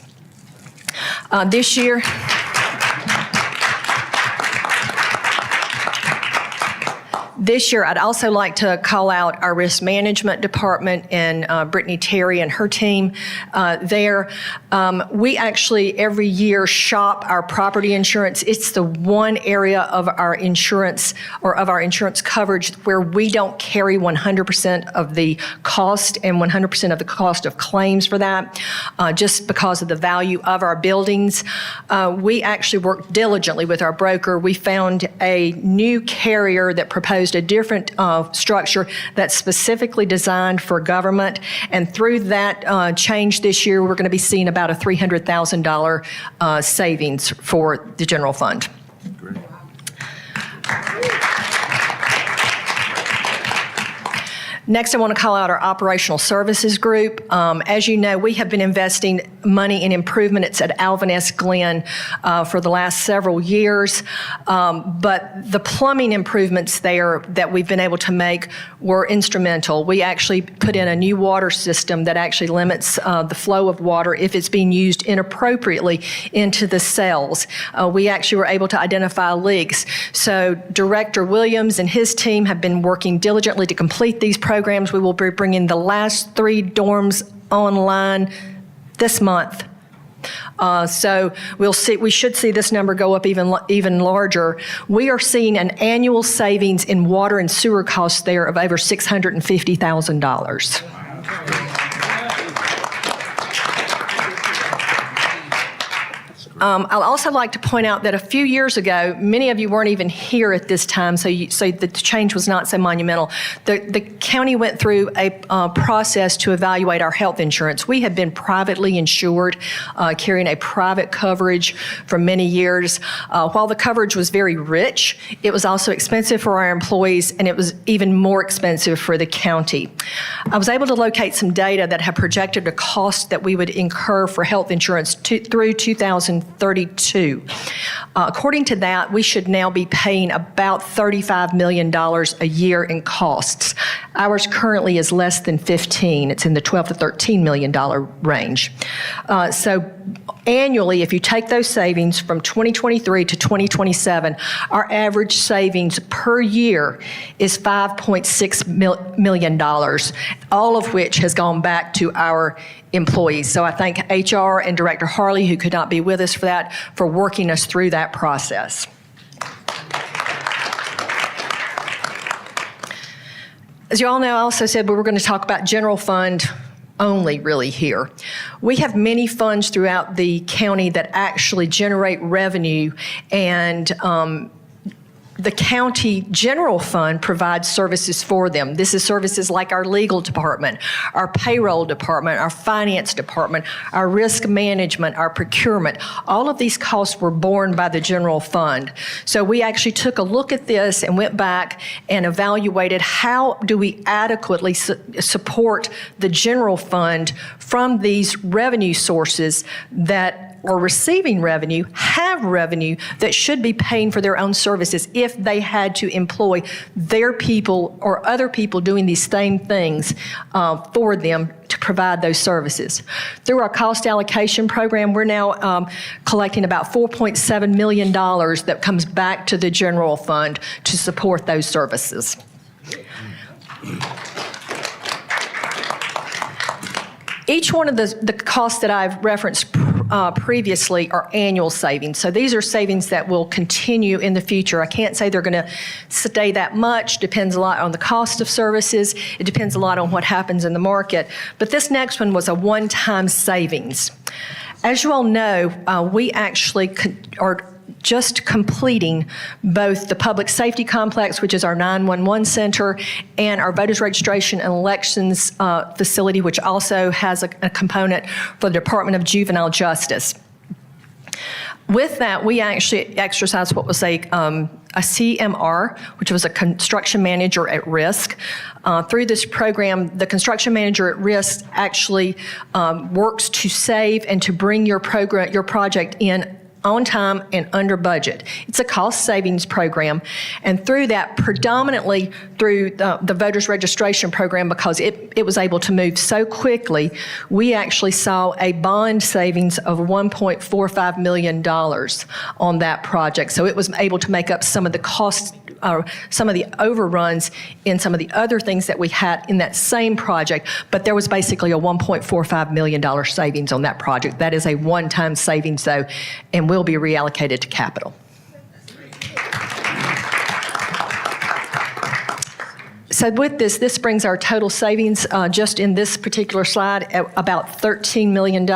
This year, I'd also like to call out our risk management department and Brittany Terry and her team there. We actually every year shop our property insurance. It's the one area of our insurance or of our insurance coverage where we don't carry 100% of the cost and 100% of the cost of claims for that, just because of the value of our buildings. We actually worked diligently with our broker. We found a new carrier that proposed a different structure that's specifically designed for government. And through that change this year, we're going to be seeing about a $300,000 savings for the general fund. Great. Next, I want to call out our operational services group. As you know, we have been investing money in improvements at Alvin S. Glenn for the last several years. But the plumbing improvements there that we've been able to make were instrumental. We actually put in a new water system that actually limits the flow of water if it's being used inappropriately into the cells. We actually were able to identify leaks. So Director Williams and his team have been working diligently to complete these programs. We will be bringing the last 3 dorms online this month. So we'll see. We should see this number go up even larger. We are seeing an annual savings in water and sewer costs there of over $650,000. I'll also like to point out that a few years ago, many of you weren't even here at this time, so the change was not so monumental. The county went through a process to evaluate our health insurance. We had been privately insured, carrying a private coverage for many years. While the coverage was very rich, it was also expensive for our employees, and it was even more expensive for the county. I was able to locate some data that had projected a cost that we would incur for health insurance through 2030. 32. According to that, we should now be paying about $35 million a year in costs. Ours currently is less than 15. It's in the $12 to $13 million range. So annually, if you take those savings from 2023 to 2027, our average savings per year is $5.6 million, all of which has gone back to our employees. So I thank HR and Director Harley, who could not be with us for that, for working us through that process. As you all know, I also said we were going to talk about general fund only really here. We have many funds throughout the county that actually generate revenue, and the county general fund provides services for them. This is services like our legal department, our payroll department, our finance department, our risk management, our procurement. All of these costs were borne by the general fund. So we actually took a look at this and went back and evaluated how do we adequately support the general fund from these revenue sources that or receiving revenue, have revenue that should be paying for their own services if they had to employ their people or other people doing these same things for them to provide those services. Through our cost allocation program, we're now collecting about $4.7 million that comes back to the general fund to support those services. Each one of the costs that I've referenced previously are annual savings. So these are savings that will continue in the future. I can't say they're going to stay that much. Depends a lot on the cost of services. It depends a lot on what happens in the market. But this next one was a one-time savings. As you all know, we actually are just completing both the public safety complex, which is our 911 center, and our voters registration and elections facility, which also has a component for the Department of Juvenile Justice. With that, we actually exercised what was a CMR, which was a construction manager at risk. Through this program, the construction manager at risk actually works to save and to bring your project in on time and under budget. It's a cost savings program, and through that, predominantly through the voters registration program, because it was able to move so quickly, we actually saw a bond savings of $1.45 million on that project. So it was able to make up some of the costs, some of the overruns in some of the other things that we had in that same project, but there was basically a $1.45 million savings on that project. That is a one-time savings, though, and will be reallocated to capital. So with this brings our total savings just in this particular slide at about $13 million.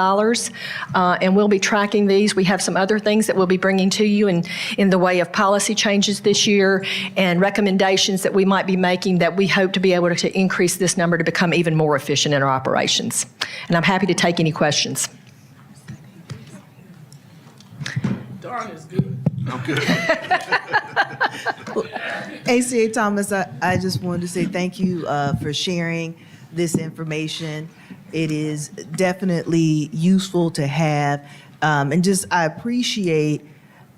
And we'll be tracking these. We have some other things that we'll be bringing to you in the way of policy changes this year and recommendations that we might be making that we hope to be able to increase this number to become even more efficient in our operations. And I'm happy to take any questions. Darn is good. I'm good. ACA Thomas, I just wanted to say thank you for sharing this information. It is definitely useful to have. And just, I appreciate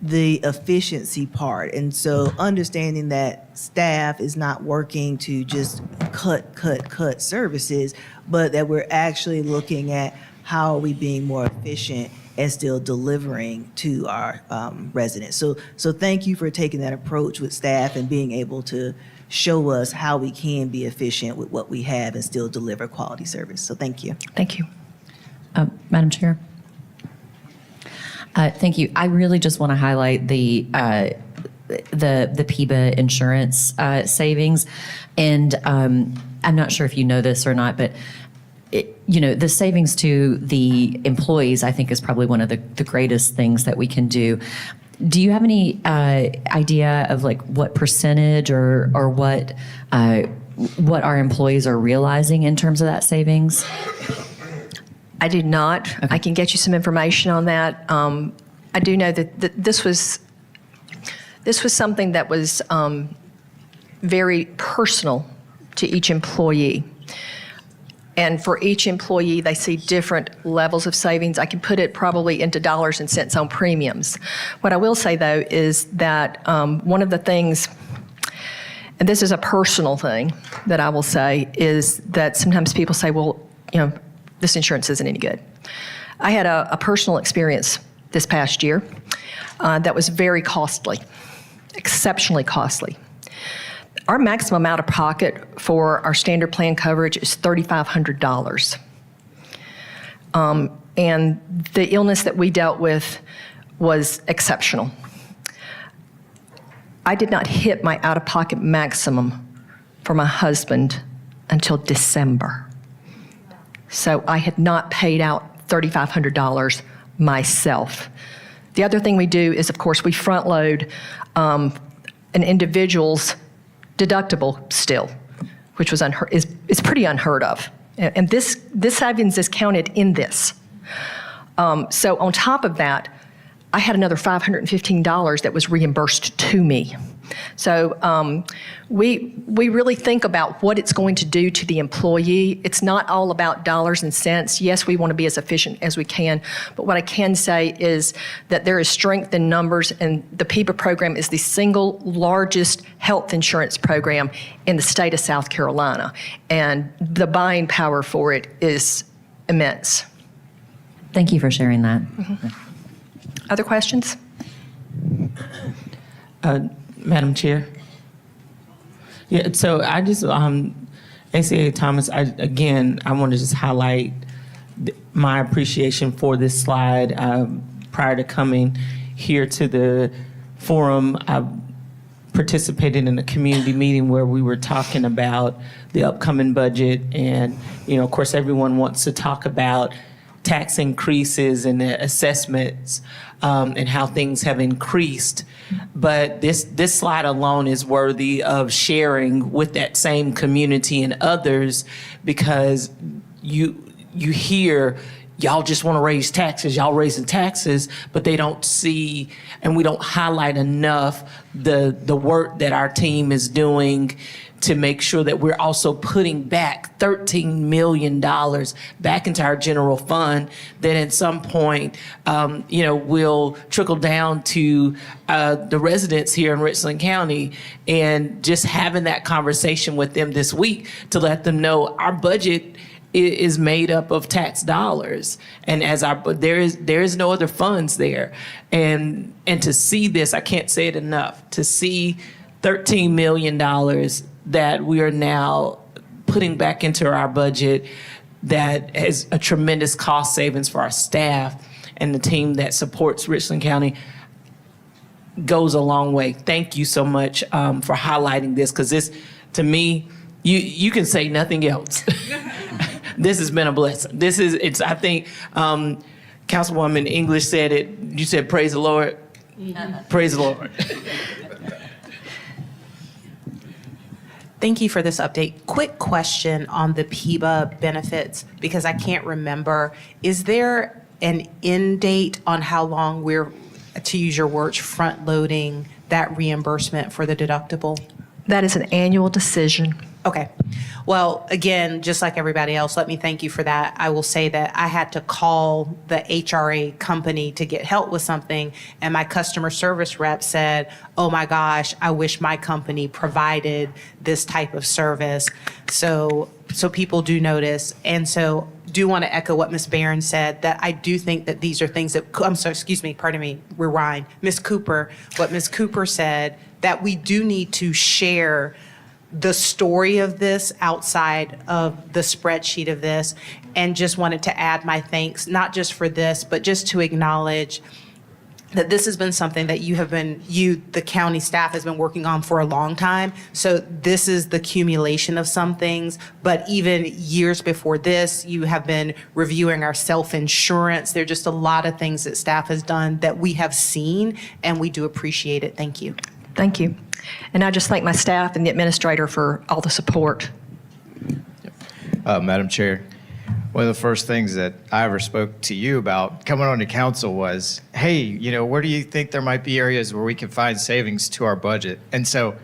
the efficiency part. And so understanding that staff is not working to just cut services, but that we're actually looking at how are we being more efficient and still delivering to our residents. So thank you for taking that approach with staff and being able to show us how we can be efficient with what we have and still deliver quality service. So thank you. Thank you. Madam Chair. Thank you. I really just want to highlight the PIBA insurance savings, and I'm not sure if you know this or not, but the savings to the employees, I think, is probably one of the greatest things that we can do. Do you have any idea of like what percentage or what our employees are realizing in terms of that savings? I do not. Okay. I can get you some information on that. I do know that this was something that was very personal to each employee. And for each employee, they see different levels of savings. I can put it probably into dollars and cents on premiums. What I will say, though, is that one of the things, and this is a personal thing that I will say, is that sometimes people say, well, this insurance isn't any good. I had a personal experience this past year that was very costly, exceptionally costly. Our maximum out of pocket for our standard plan coverage is $3,500. And the illness that we dealt with was exceptional. I did not hit my out of pocket maximum for my husband until December. So I had not paid out $3,500 myself. The other thing we do is, of course, we front load an individual's deductible still, which was is pretty unheard of. And this savings is counted in this. So on top of that, I had another $515 that was reimbursed to me. So we really think about what it's going to do to the employee. It's not all about dollars and cents. Yes, we want to be as efficient as we can, but what I can say is that there is strength in numbers, and the PIBA program is the single largest health insurance program in the state of South Carolina, and the buying power for it is immense. Thank you for sharing that. Other questions? Madam Chair. Yeah, so I just, ACA Thomas, I want to just highlight my appreciation for this slide. Prior to coming here to the forum, I participated in a community meeting where we were talking about the upcoming budget. And, of course, everyone wants to talk about tax increases and the assessments and how things have increased. But this slide alone is worthy of sharing with that same community and others, because you hear y'all just want to raise taxes, y'all raising taxes, but they don't see, and we don't highlight enough the work that our team is doing to make sure that we're also putting back $13 million back into our general fund that at some point, will trickle down to the residents here in Richland County. And just having that conversation with them this week to let them know our budget is made up of tax dollars, and there is no other funds there, and to see this, I can't say it enough, to see $13 million that we are now putting back into our budget that has a tremendous cost savings for our staff and the team that supports Richland County goes a long way. Thank you so much for highlighting this, because this, to me, you can say nothing else. This has been a blessing. I think Councilwoman English said it. You said, praise the Lord. Praise the Lord. Thank you for this update. Quick question on the PIBA benefits, because I can't remember. Is there an end date on how long we're, to use your words, front loading that reimbursement for the deductible? That is an annual decision. Okay. Well, again, just like everybody else, let me thank you for that. I will say that I had to call the HRA company to get help with something, and my customer service rep said, oh my gosh, I wish my company provided this type of service. So people do notice. And so do want to echo what Ms. Barron said, that I do think that these are things that, rewind. Ms. Cooper, what Ms. Cooper said, that we do need to share the story of this outside of the spreadsheet of this, and just wanted to add my thanks, not just for this, but just to acknowledge that this has been something that the county staff has been working on for a long time. So this is the accumulation of some things, but even years before this, you have been reviewing our self-insurance. There are just a lot of things that staff has done that we have seen, and we do appreciate it. Thank you. Thank you. And I just thank my staff and the administrator for all the support. Madam Chair, one of the first things that I ever spoke to you about coming on to council was, hey, where do you think there might be areas where we can find savings to our budget? And so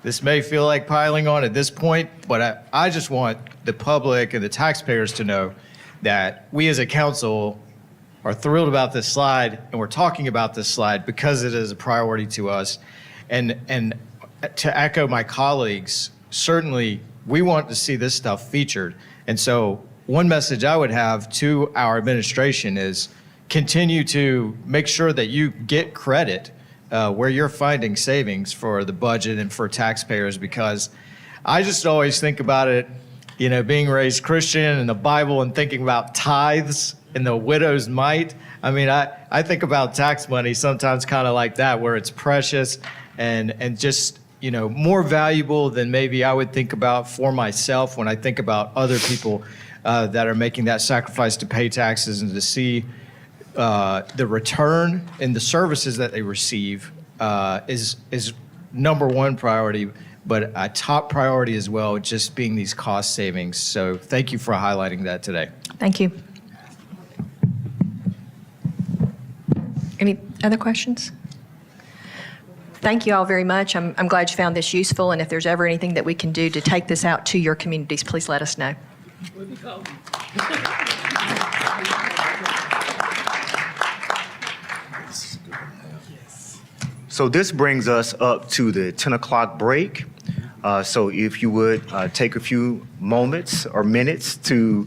this may feel like piling on at this point, but I just want the public and the taxpayers to know that we as a council are thrilled about this slide, and we're talking about this slide because it is a priority to us. And to echo my colleagues, certainly we want to see this stuff featured. And so one message I would have to our administration is continue to make sure that you get credit where you're finding savings for the budget and for taxpayers, because I just always think about it, you know, being raised Christian and the Bible and thinking about tithes and the widow's mite. I mean, I think about tax money sometimes kind of like that, where it's precious and just, you know, more valuable than maybe I would think about for myself when I think about other people that are making that sacrifice to pay taxes and to see the return in the services that they receive is number one priority, but a top priority as well, just being these cost savings. So thank you for highlighting that today. Thank you. Any other questions? Thank you all very much. I'm glad you found this useful, and if there's ever anything that we can do to take this out to your communities, please let us know. So this brings us up to the 10 o'clock break. So if you would take a few moments or minutes to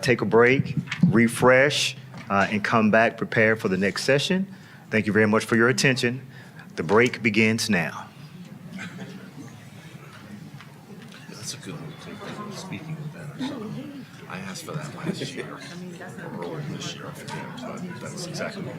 take a break, refresh, and come back prepared for the next session. Thank you very much for your attention. The break begins now. That's a good one. Speaking of that, I asked for that last year. Earlier this year, I forget, but that's exactly what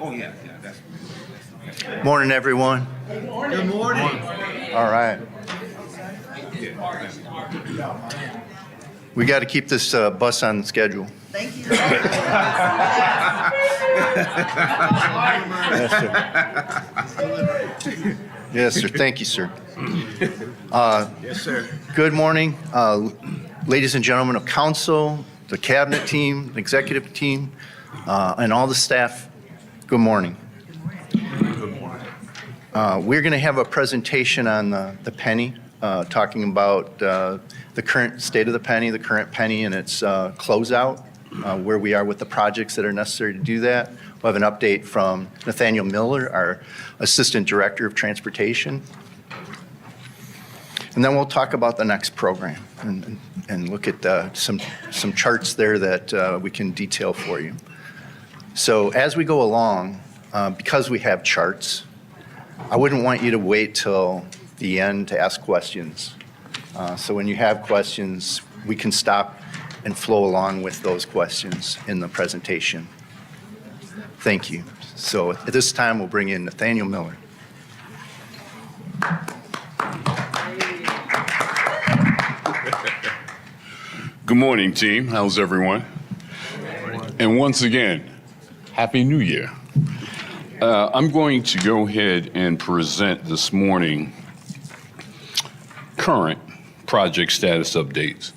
yeah, that's. Morning, everyone. Good morning. All right. We got to keep this bus on schedule. Thank you. Yes, sir. Yes, sir. Thank you, sir. Yes, sir. Good morning, ladies and gentlemen of council, the cabinet team, the executive team, and all the staff. Good morning. We're going to have a presentation on the penny, talking about the current state of the current penny and its closeout, where we are with the projects that are necessary to do that. We'll have an update from Nathaniel Miller, our Assistant Director of Transportation. And then we'll talk about the next program and look at some charts there that we can detail for you. So as we go along, because we have charts, I wouldn't want you to wait till the end to ask questions. So when you have questions, we can stop and flow along with those questions in the presentation. Thank you. So at this time, we'll bring in Nathaniel Miller. Good morning, team. How's everyone? And once again, Happy New Year. I'm going to go ahead and present this morning current project status updates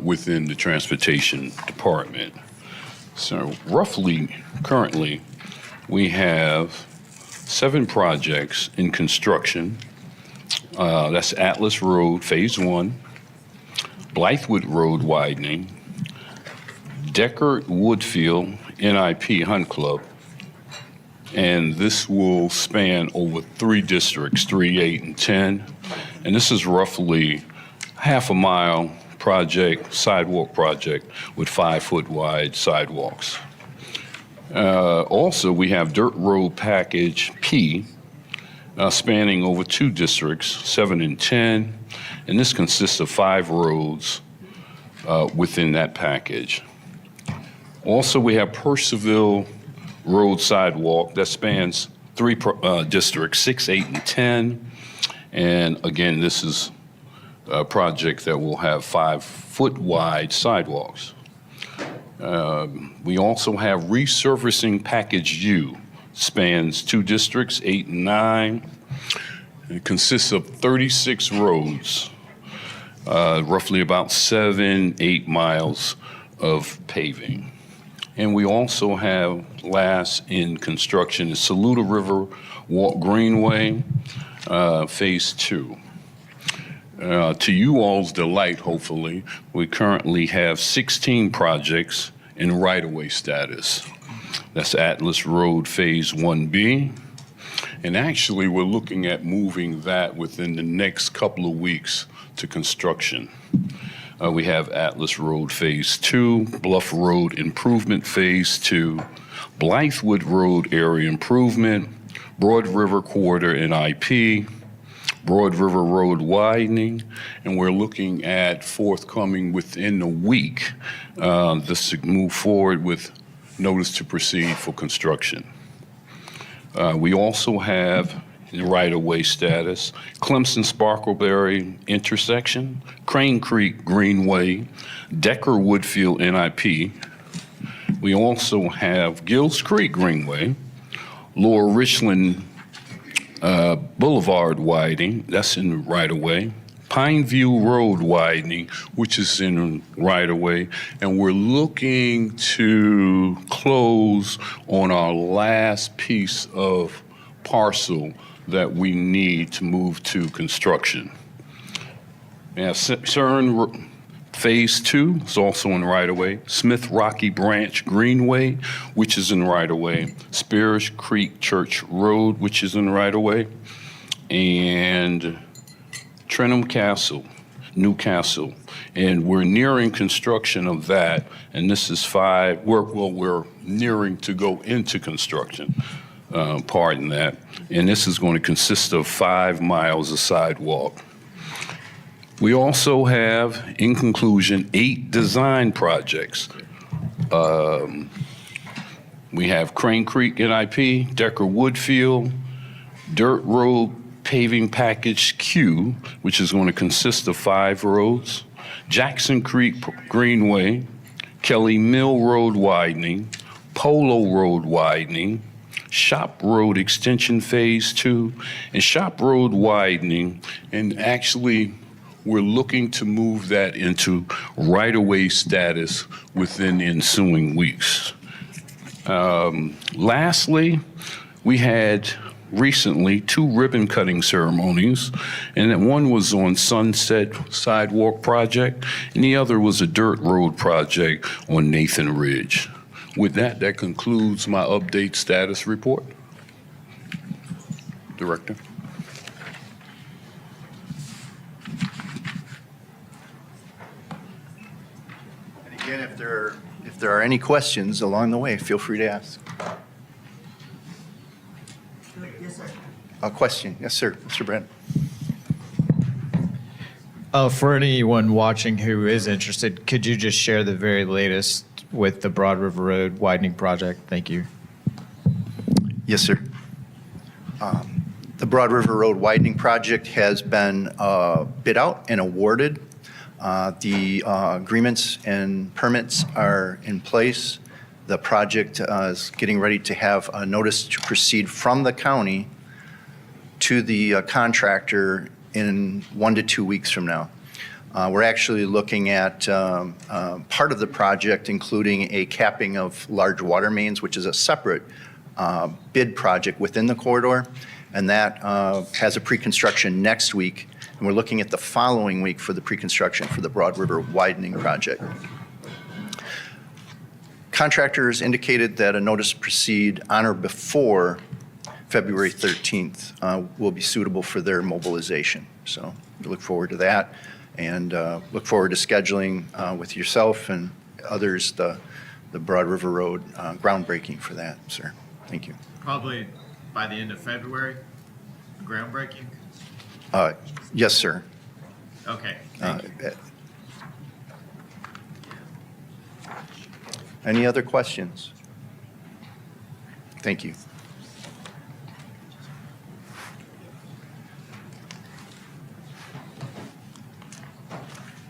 within the Transportation Department. So roughly, currently, we have 7 projects in construction. That's Atlas Road Phase 1, Blythewood Road widening, Decker Woodfield NIP Hunt Club, and this will span over 3 districts, 3, 8, and 10. And this is roughly half a mile project, sidewalk project with 5-foot wide sidewalks. Also, we have Dirt Road Package P, spanning over 2 districts, 7 and 10, and this consists of 5 roads within that package. Also, we have Percival Road Sidewalk that spans 3 districts, 6, 8, and 10, and again, this is a project that will have 5-foot wide sidewalks. We also have Resurfacing Package U, spans 2 districts, 8 and 9. It consists of 36 roads, roughly about 7, 8 miles of paving. And we also have last in construction is Saluda River Walk Greenway, Phase 2. To you all's delight, hopefully, we currently have 16 projects in right-of-way status. That's Atlas Road Phase 1B. And actually, we're looking at moving that within the next couple of weeks to construction. We have Atlas Road Phase 2, Bluff Road Improvement Phase 2, Blythewood Road Area Improvement, Broad River Corridor NIP, Broad River Road widening, and we're looking at forthcoming within a week this to move forward with notice to proceed for construction. We also have in right-of-way status, Clemson Sparkleberry intersection, Crane Creek Greenway, Decker Woodfield NIP. We also have Gills Creek Greenway, Lower Richland Boulevard widening, that's in right-of-way, Pineview Road widening, which is in right-of-way, and we're looking to close on our last piece of parcel that we need to move to construction. We have CERN Phase 2 is also in right-of-way, Smith Rocky Branch Greenway, which is in right-of-way, Spears Creek Church Road, which is in right-of-way, and Trenham Castle, Newcastle, and we're nearing construction of that, and this is 5, we're nearing to go into construction, pardon that, and this is going to consist of 5 miles of sidewalk. We also have, in conclusion, 8 design projects. We have Crane Creek NIP, Decker Woodfield, Dirt Road Paving Package Q, which is going to consist of 5 roads, Jackson Creek Greenway, Kelly Mill Road widening, Polo Road widening, Shop Road Extension Phase 2, and Shop Road widening. And actually, we're looking to move that into right-of-way status within the ensuing weeks. Lastly, we had recently 2 ribbon cutting ceremonies, and then one was on Sunset Sidewalk Project, and the other was a dirt road project on Nathan Ridge. With that, that concludes my update status report. Director. And again, if there are any questions along the way, feel free to ask. Yes, sir. A question? Yes, sir. Mr. Brent. For anyone watching who is interested, could you just share the very latest with the Broad River Road widening project? Thank you. Yes, sir. The Broad River Road widening project has been bid out and awarded. The agreements and permits are in place. The project is getting ready to have a notice to proceed from the county to the contractor in 1 to 2 weeks from now. We're actually looking at part of the project, including a capping of large water mains, which is a separate bid project within the corridor, and that has a pre-construction next week, and we're looking at the following week for the pre-construction for the Broad River widening project. Contractors indicated that a notice to proceed on or before February 13th will be suitable for their mobilization. So we look forward to that, and look forward to scheduling with yourself and others the Broad River Road groundbreaking for that, sir. Thank you. Probably by the end of February, groundbreaking? Yes, sir. Okay, thank you. Any other questions? Thank you.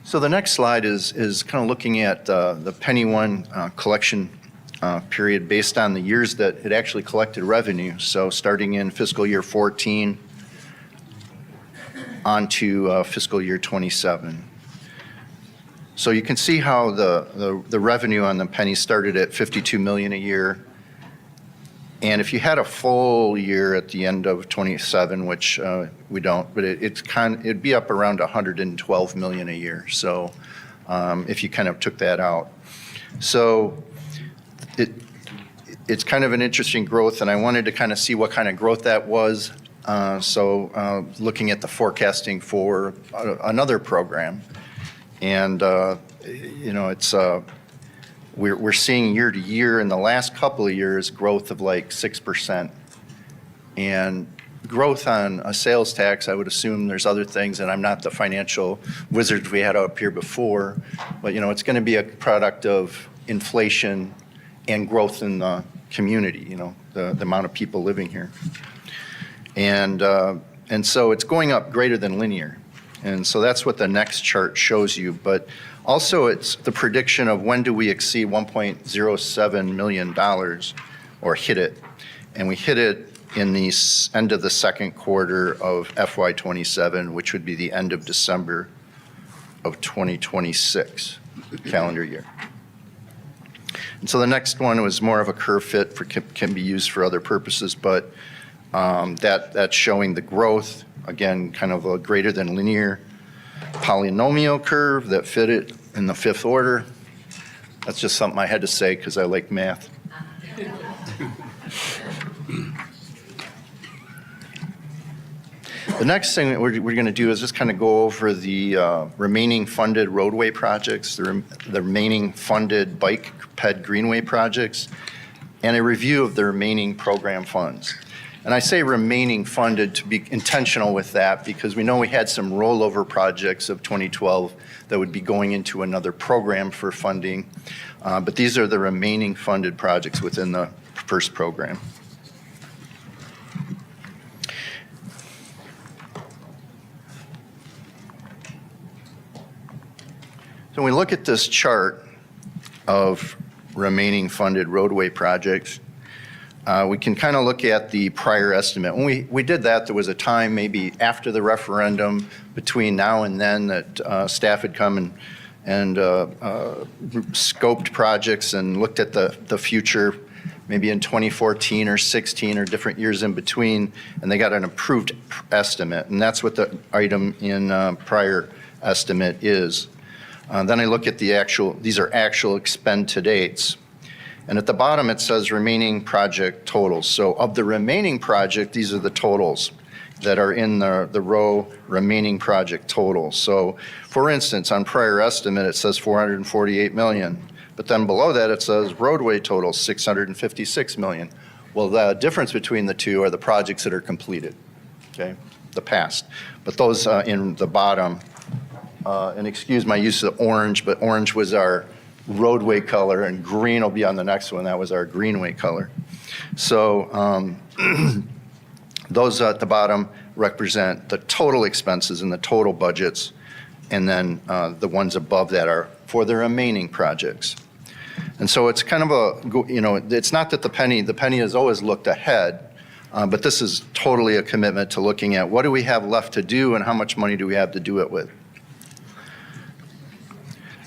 So the next slide is kind of looking at the Penny One collection period based on the years that it actually collected revenue. So starting in fiscal year 14 on to fiscal year 27. So you can see how the revenue on the Penny started at 52 million a year. And if you had a full year at the end of 27, which we don't, but it'd be up around 112 million a year. So if you kind of took that out. So it's kind of an interesting growth, and I wanted to kind of see what kind of growth that was. So looking at the forecasting for another program. And, you know, it's, we're seeing year to year in the last couple of years growth of like 6%. And growth on a sales tax, I would assume there's other things, and I'm not the financial wizard we had up here before, but, you know, it's going to be a product of inflation and growth in the community, you know, the amount of people living here. And so it's going up greater than linear. And so that's what the next chart shows you. But also it's the prediction of when do we exceed $1.07 million or hit it. And we hit it in the end of the second quarter of FY27, which would be the end of December of 2026 calendar year. And so the next one was more of a curve fit can be used for other purposes, but that's showing the growth. Again, kind of a greater than linear polynomial curve that fit it in the fifth order. That's just something I had to say because I like math. The next thing that we're going to do is just kind of go over the remaining funded roadway projects, the remaining funded bike ped greenway projects, and a review of the remaining program funds. And I say remaining funded to be intentional with that because we know we had some rollover projects of 2012 that would be going into another program for funding. But these are the remaining funded projects within the first program. So when we look at this chart of remaining funded roadway projects, we can kind of look at the prior estimate. When we did that, there was a time maybe after the referendum between now and then that staff had come and scoped projects and looked at the future, maybe in 2014 or 16 or different years in between, and they got an approved estimate. And that's what the item in prior estimate is. Then I look at the actual, these are actual expend to dates. And at the bottom, it says remaining project totals. So of the remaining project, these are the totals that are in the row remaining project totals. So for instance, on prior estimate, it says 448 million. But then below that, it says roadway totals, 656 million. Well, the difference between the two are the projects that are completed, okay, the past. But those in the bottom, and excuse my use of orange, but orange was our roadway color, and green will be on the next one. That was our greenway color. So those at the bottom represent the total expenses and the total budgets, and then the ones above that are for the remaining projects. And so it's kind of a, you know, it's not that the penny has always looked ahead, but this is totally a commitment to looking at what do we have left to do and how much money do we have to do it with.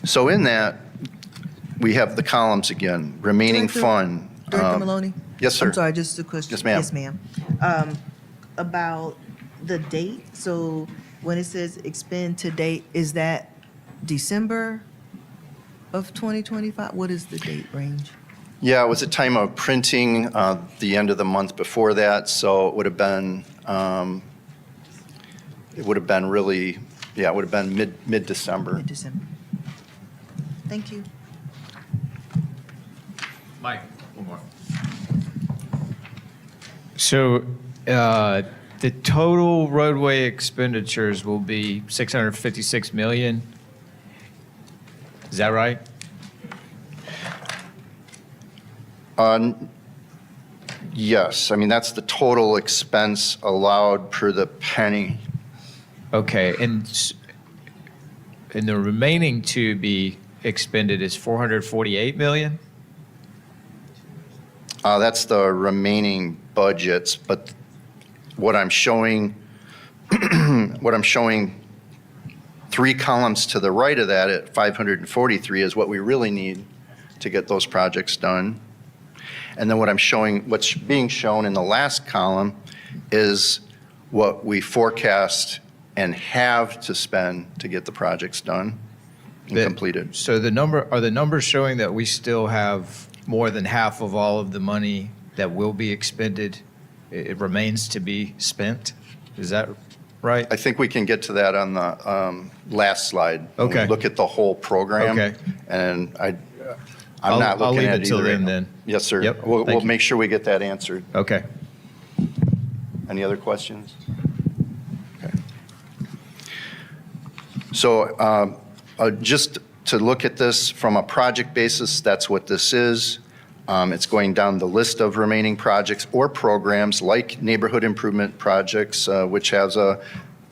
So in that, we have the columns again, remaining fund. Director Maloney? Yes, sir. I'm sorry, just a question. Yes, ma'am. Yes, ma'am. About the date, so when it says expend to date, is that December of 2025? What is the date range? Yeah, it was a time of printing the end of the month before that, so it would have been really, yeah, it would have been mid-December. Mid-December. Thank you. Mike, one more. So the total roadway expenditures will be 656 million. Is that right? Yes, I mean, that's the total expense allowed per the penny. Okay, and the remaining to be expended is 448 million? That's the remaining budgets, but what I'm showing, three columns to the right of that at 543 is what we really need to get those projects done. And then what I'm showing, what's being shown in the last column is what we forecast and have to spend to get the projects done and completed. So are the numbers showing that we still have more than half of all of the money that will be expended? It remains to be spent? Is that right? I think we can get to that on the last slide. When we Okay. look at the whole program. Okay. And I'm not I'll looking leave at it till either. then. Yes, sir. Yep, We'll thank you. make sure we get that answered. Okay. Any other questions? Okay. So just to look at this from a project basis, that's what this is. It's going down the list of remaining projects or programs like neighborhood improvement projects, which has a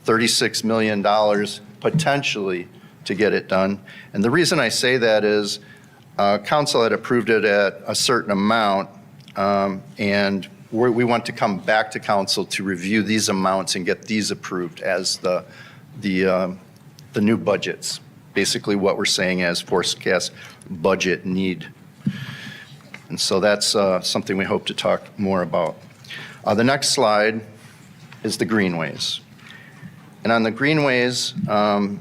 $36 million potentially to get it done. And the reason I say that is council had approved it at a certain amount, and we want to come back to council to review these amounts and get these approved as the new budgets. Basically what we're saying as forecast budget need. And so that's something we hope to talk more about. The next slide is the greenways. And on the greenways,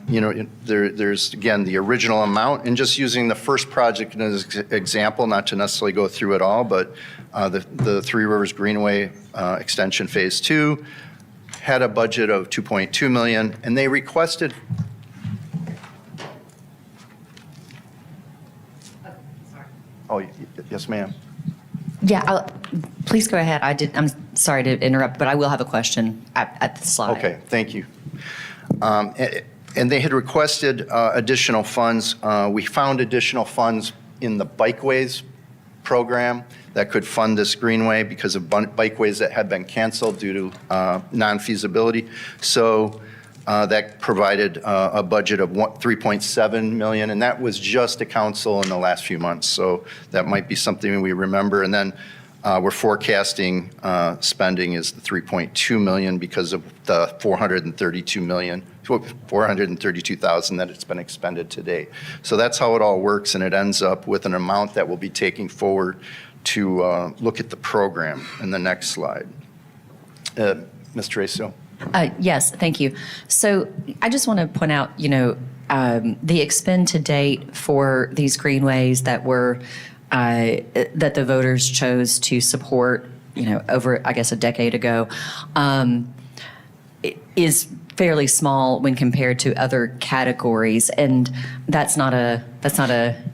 you know, there's, again, the original amount, and just using the first project as an example, not to necessarily go through it all, but the Three Rivers Greenway Extension Phase 2 had a budget of $2.2 million, and they requested. Oh, yes, ma'am. Yeah, please go ahead. I'm sorry to interrupt, but I will have a question at the slide. Okay, thank you. And they had requested additional funds. We found additional funds in the bikeways program that could fund this greenway because of bikeways that had been canceled due to non-feasibility. So that provided a budget of 3.7 million, and that was just to council in the last few months. So that might be something we remember. And then we're forecasting spending is the 3.2 million because of the 432,000 that it's been expended to date. So that's how it all works, and it ends up with an amount that we'll be taking forward to look at the program in the next slide. Mr. Recio. Yes, thank you. So I just want to point out, the expend to date for these greenways that were that the voters chose to support, over, I guess, a decade ago, is fairly small when compared to other categories, and that's not a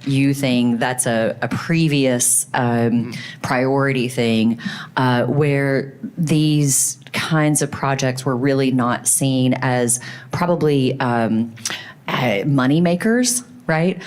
you thing. That's a previous priority thing, where these kinds of projects were really not seen as probably money makers, right?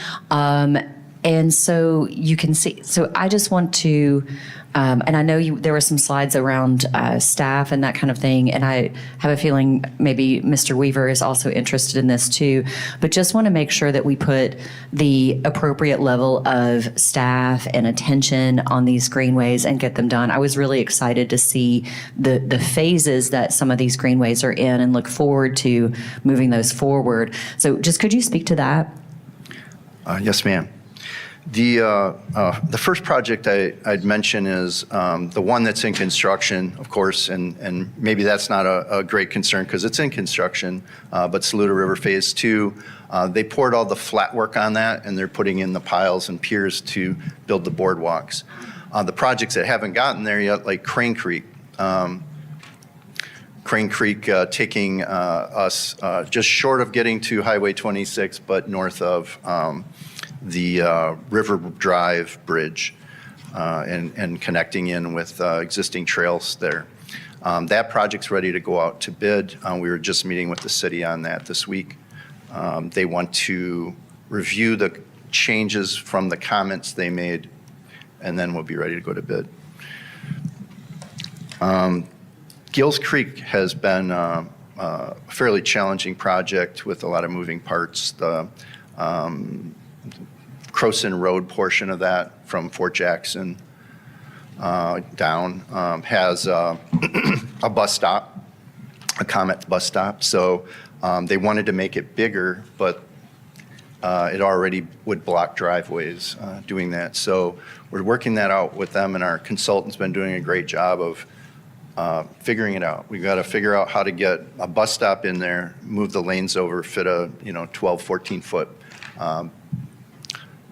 And so you can see. So I just want to. And I know there were some slides around staff and that kind of thing, and I have a feeling maybe Mr. Weaver is also interested in this too, but just want to make sure that we put the appropriate level of staff and attention on these greenways and get them done. I was really excited to see the phases that some of these greenways are in and look forward to moving those forward. So just could you speak to that? Yes, ma'am. The first project I'd mention is the one that's in construction, of course, and maybe that's not a great concern because it's in construction, but Saluda River Phase 2, they poured all the flat work on that, and they're putting in the piles and piers to build the boardwalks. The projects that haven't gotten there yet, like Crane Creek, taking us just short of getting to Highway 26, but north of the River Drive Bridge and connecting in with existing trails there. That project's ready to go out to bid. We were just meeting with the city on that this week. They want to review the changes from the comments they made, and then we'll be ready to go to bid. Gills Creek has been a fairly challenging project with a lot of moving parts. The Croson Road portion of that from Fort Jackson down has a bus stop, a Comet bus stop. So they wanted to make it bigger, but it already would block driveways doing that. So we're working that out with them, and our consultant's been doing a great job of figuring it out. We've got to figure out how to get a bus stop in there, move the lanes over, fit a 12, 14 foot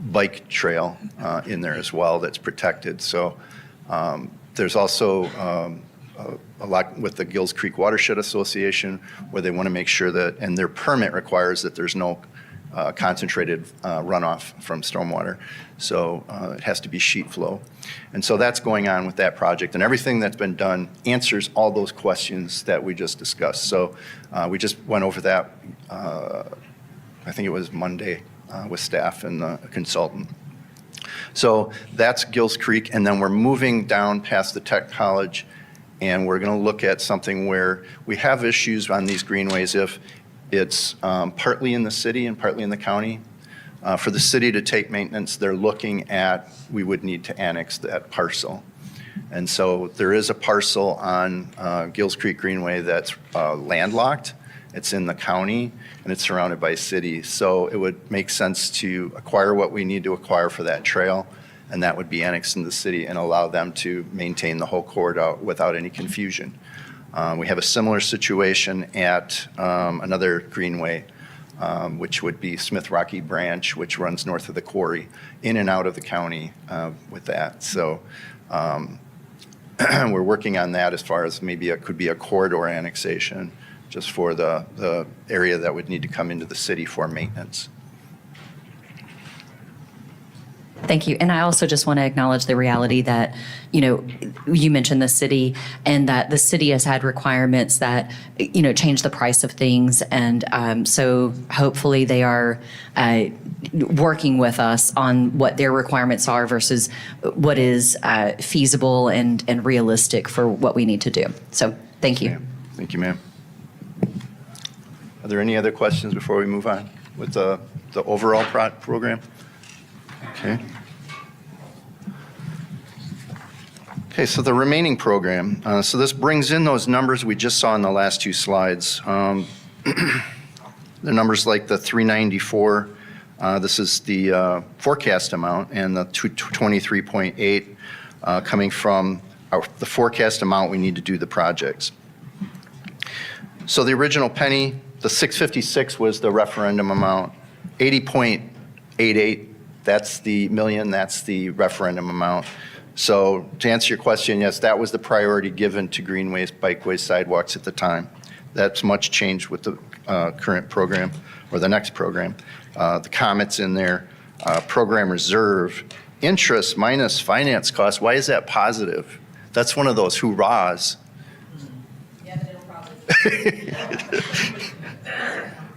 bike trail in there as well that's protected. So there's also a lot with the Gills Creek Watershed Association where they want to make sure that, and their permit requires that there's no concentrated runoff from stormwater. So it has to be sheet flow. And so that's going on with that project, and everything that's been done answers all those questions that we just discussed. So we just went over that, I think it was Monday, with staff and the consultant. So that's Gills Creek, and then we're moving down past the Tech College, and we're going to look at something where we have issues on these greenways if it's partly in the city and partly in the county. For the city to take maintenance, they're looking at, we would need to annex that parcel. And so there is a parcel on Gills Creek Greenway that's landlocked. It's in the county, and it's surrounded by city. So it would make sense to acquire what we need to acquire for that trail, and that would be annexed in the city and allow them to maintain the whole corridor without any confusion. We have a similar situation at another greenway, which would be Smith Rocky Branch, which runs north of the quarry, in and out of the county with that. So we're working on that as far as maybe it could be a corridor annexation just for the area that would need to come into the city for maintenance. Thank you. And I also just want to acknowledge the reality that, you mentioned the city and that the city has had requirements that, change the price of things. And so hopefully they are working with us on what their requirements are versus what is feasible and realistic for what we need to do. So thank you. Thank you, ma'am. Are there any other questions before we move on with the overall program? Okay. Okay, so the remaining program. So this brings in those numbers we just saw in the last two slides. The numbers like the 394, this is the forecast amount, and the 23.8 coming from the forecast amount we need to do the projects. So the original penny, the 656 was the referendum amount. 80.88, that's the million, that's the referendum amount. So to answer your question, yes, that was the priority given to greenways, bikeways, sidewalks at the time. That's much changed with the current program or the next program. The comments in there, program reserve, interest minus finance costs. Why is that positive? That's one of those hoorahs. Yeah, but it'll probably.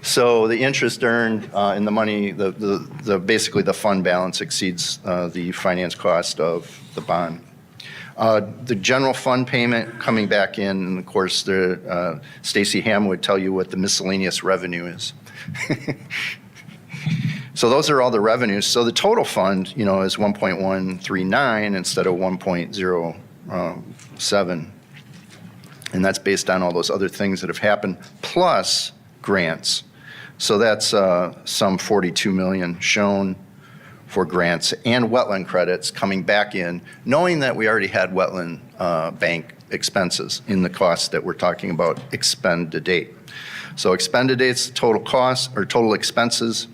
So the interest earned in the money, basically the fund balance exceeds the finance cost of the bond. The general fund payment coming back in, and of course, Stacy Ham would tell you what the miscellaneous revenue is. So those are all the revenues. So the total fund, is 1.139 instead of 1.07, and that's based on all those other things that have happened plus grants. So that's some 42 million shown for grants and wetland credits coming back in, knowing that we already had wetland bank expenses in the costs that we're talking about expend to date. So expend to date's total costs or total expenses.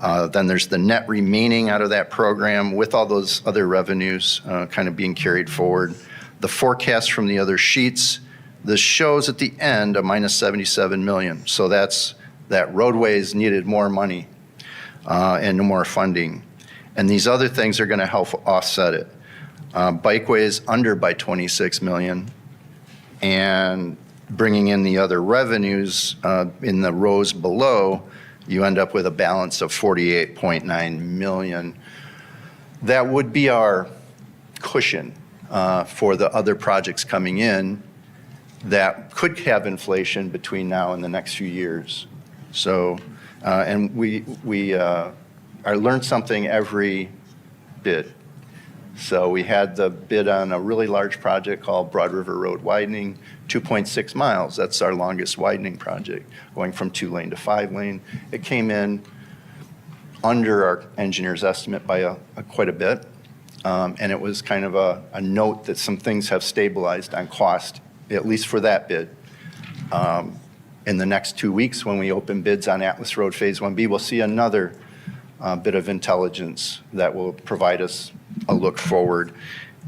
Then there's the net remaining out of that program with all those other revenues kind of being carried forward. The forecast from the other sheets, this shows at the end a minus 77 million. So that roadways needed more money and more funding. And these other things are going to help offset it. Bikeways under by 26 million, and bringing in the other revenues in the rows below, you end up with a balance of 48.9 million. That would be our cushion for the other projects coming in that could have inflation between now and the next few years. So, and we learned something every bid. So we had the bid on a really large project called Broad River Road widening, 2.6 miles. That's our longest widening project, going from 2-lane to 5-lane. It came in under our engineer's estimate by quite a bit. And it was kind of a note that some things have stabilized on cost, at least for that bid. In the next 2 weeks, when we open bids on Atlas Road Phase 1B, we'll see another bit of intelligence that will provide us a look forward.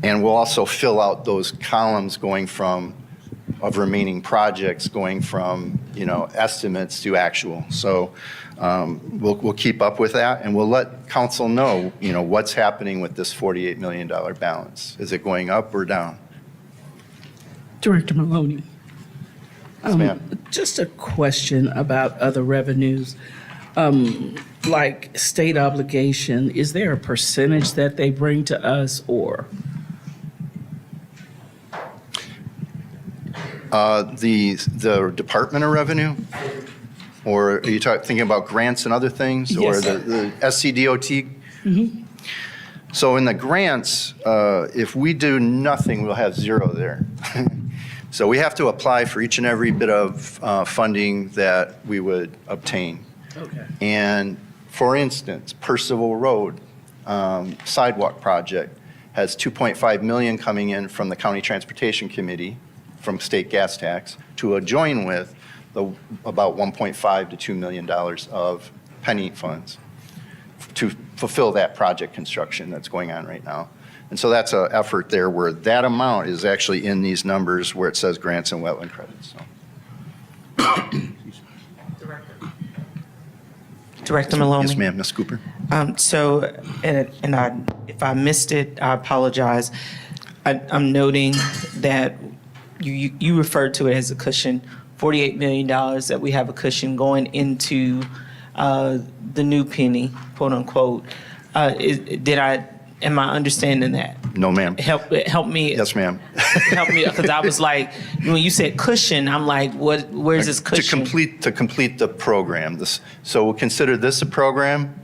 And we'll also fill out those columns of remaining projects going from, estimates to actual. So we'll keep up with that, and we'll let council know, what's happening with this $48 million balance. Is it going up or down? Director Maloney. Yes, ma'am. Just a question about other revenues. Like state obligation, is there a percentage that they bring to us, or? The Department of Revenue? Or are you thinking about grants and other things? Yes, or the SCDOT? Mm-hmm. So in the grants, if we do nothing, we'll have zero there. So we have to apply for each and every bit of funding that we would obtain. Okay. And for instance, Percival Road sidewalk project has 2.5 million coming in from the County Transportation Committee from state gas tax to join with about $1.5 to $2 million of penny funds to fulfill that project construction that's going on right now. And so that's an effort there where that amount is actually in these numbers where it says grants and wetland credits. So. Director Maloney. Yes, ma'am, Ms. Cooper. If I missed it, I apologize. I'm noting that you referred to it as a cushion, $48 million that we have a cushion going into the new penny, quote unquote. Am I understanding that? No, ma'am. Help me. Yes, ma'am. Help me, because I was like, when you said cushion, I'm like, where's this cushion? To complete the program. So we'll consider this a program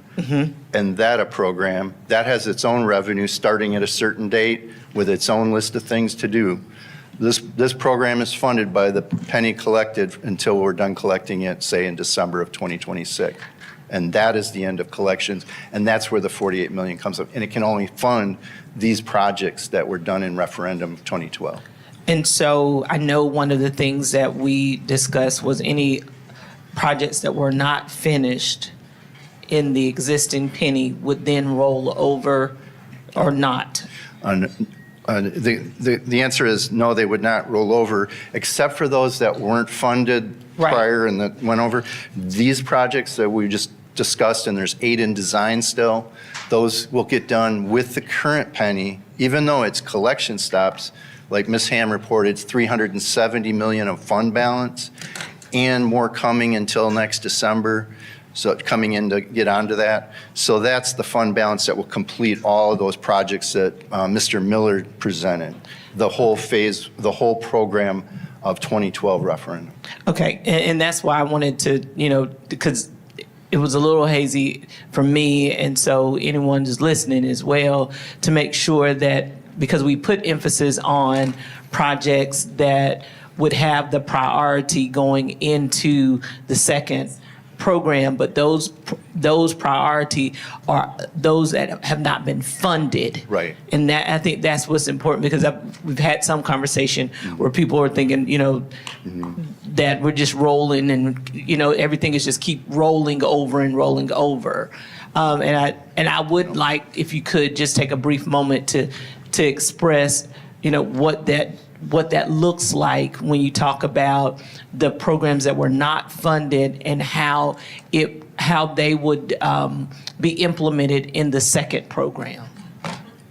and that a program. That has its own revenue starting at a certain date with its own list of things to do. This program is funded by the penny collected until we're done collecting it, say in December of 2026. And that is the end of collections. And that's where the 48 million comes up. And it can only fund these projects that were done in referendum of 2012. And so I know one of the things that we discussed was any projects that were not finished in the existing penny would then roll over or not. The answer is no, they would not roll over, except for those that weren't funded prior and that went over. These projects that we just discussed, and there's 8 in design still, those will get done with the current penny, even though its collection stops. Like Ms. Ham reported, it's $370 million of fund balance and more coming until next December. So coming in to get onto that. So that's the fund balance that will complete all of those projects that Mr. Miller presented, the whole phase, the whole program of 2012 referendum. Okay, and that's why I wanted to, because it was a little hazy for me, and so anyone just listening as well, to make sure that, because we put emphasis on projects that would have the priority going into the second program, but those priority are those that have not been funded. Right. And that, I think that's what's important, because we've had some conversation where people are thinking, that we're just rolling and, everything is just keep rolling over and rolling over. And I would like, if you could just take a brief moment to express, what that looks like when you talk about the programs that were not funded and how they would be implemented in the second program.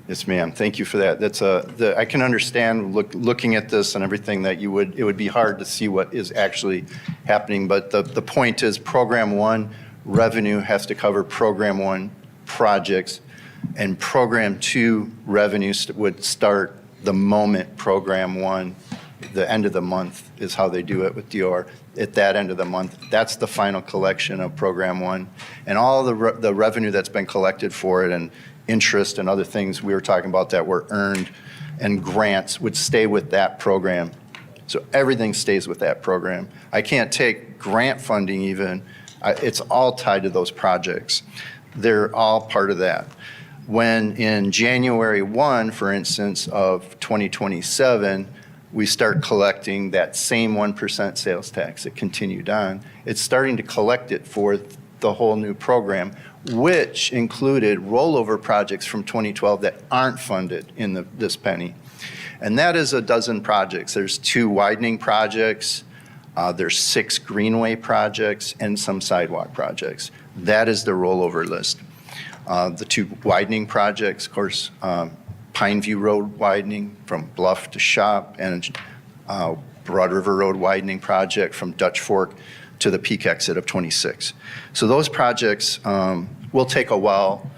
Yes, ma'am. Thank you for that. I can understand looking at this and everything that it would be hard to see what is actually happening. But the point is, Program 1 revenue has to cover Program 1 projects, and Program 2 revenues would start the moment Program 1, the end of the month is how they do it with DOR. At that end of the month, that's the final collection of Program 1. And all the revenue that's been collected for it, and interest and other things we were talking about that were earned, and grants would stay with that program. So everything stays with that program. I can't take grant funding even. It's all tied to those projects. They're all part of that. When in January 1, for instance, of 2027, we start collecting that same 1% sales tax that continued on, it's starting to collect it for the whole new program, which included rollover projects from 2012 that aren't funded in this penny. And that is a dozen projects. There's 2 widening projects, there's 6 greenway projects, and some sidewalk projects. That is the rollover list. The 2 widening projects, of course, Pineview Road widening from Bluff to Shop, and Broad River Road widening project from Dutch Fork to the peak exit of 26. So those projects will take a while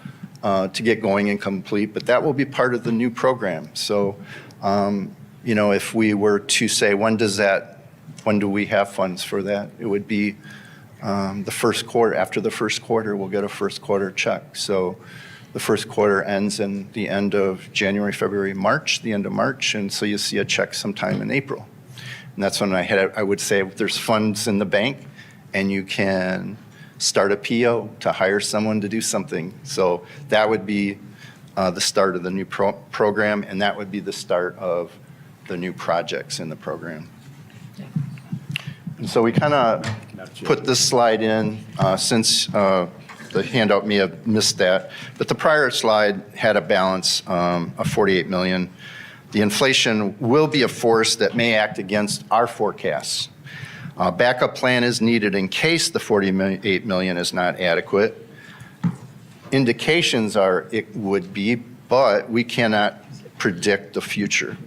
to get going and complete, but that will be part of the new program. So, if we were to say, when do we have funds for that? It would be the first quarter. After the first quarter, we'll get a first quarter check. So the first quarter ends in the end of January, February, March, the end of March, and so you see a check sometime in April. And that's when I would say there's funds in the bank and you can start a PO to hire someone to do something. So that would be the start of the new program, and that would be the start of the new projects in the program. And so we kind of put this slide in since the handout may have missed that, but the prior slide had a balance of 48 million. The inflation will be a force that may act against our forecasts. Backup plan is needed in case the 48 million is not adequate. indications are it would be, but we cannot predict the future.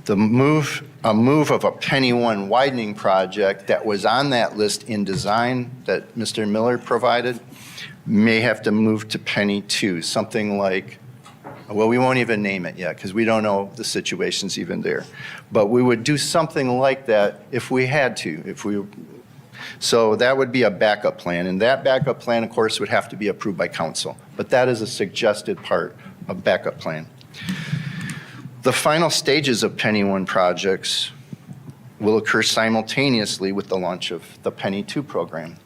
A move of a Penny One widening project that was on that list in design that Mr. Miller provided may have to move to Penny Two, something like, well, we won't even name it yet because we don't know the situation's even there. But we would do something like that if we had to, so that would be a backup plan. And that backup plan, of course, would have to be approved by council. But that is a suggested part of backup plan. The final stages of Penny One projects will occur simultaneously with the launch of the Penny Two program,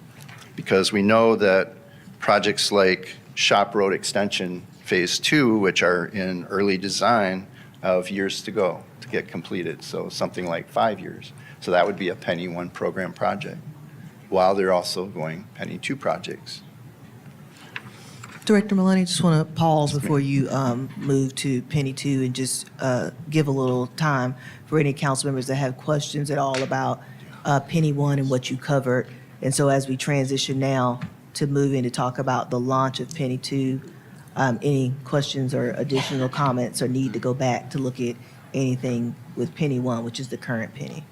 because we know that projects like Shop Road Extension Phase 2, which are in early design, have years to go to get completed, so something like 5 years. So that would be a Penny One program project, while they're also going Penny Two projects. Director Maloney, just want to pause before you move to Penny Two and just give a little time for any council members that have questions at all about Penny One and what you covered. And so as we transition now to move in to talk about the launch of Penny Two, any questions or additional comments or need to go back to look at anything with Penny One, which is the current Penny?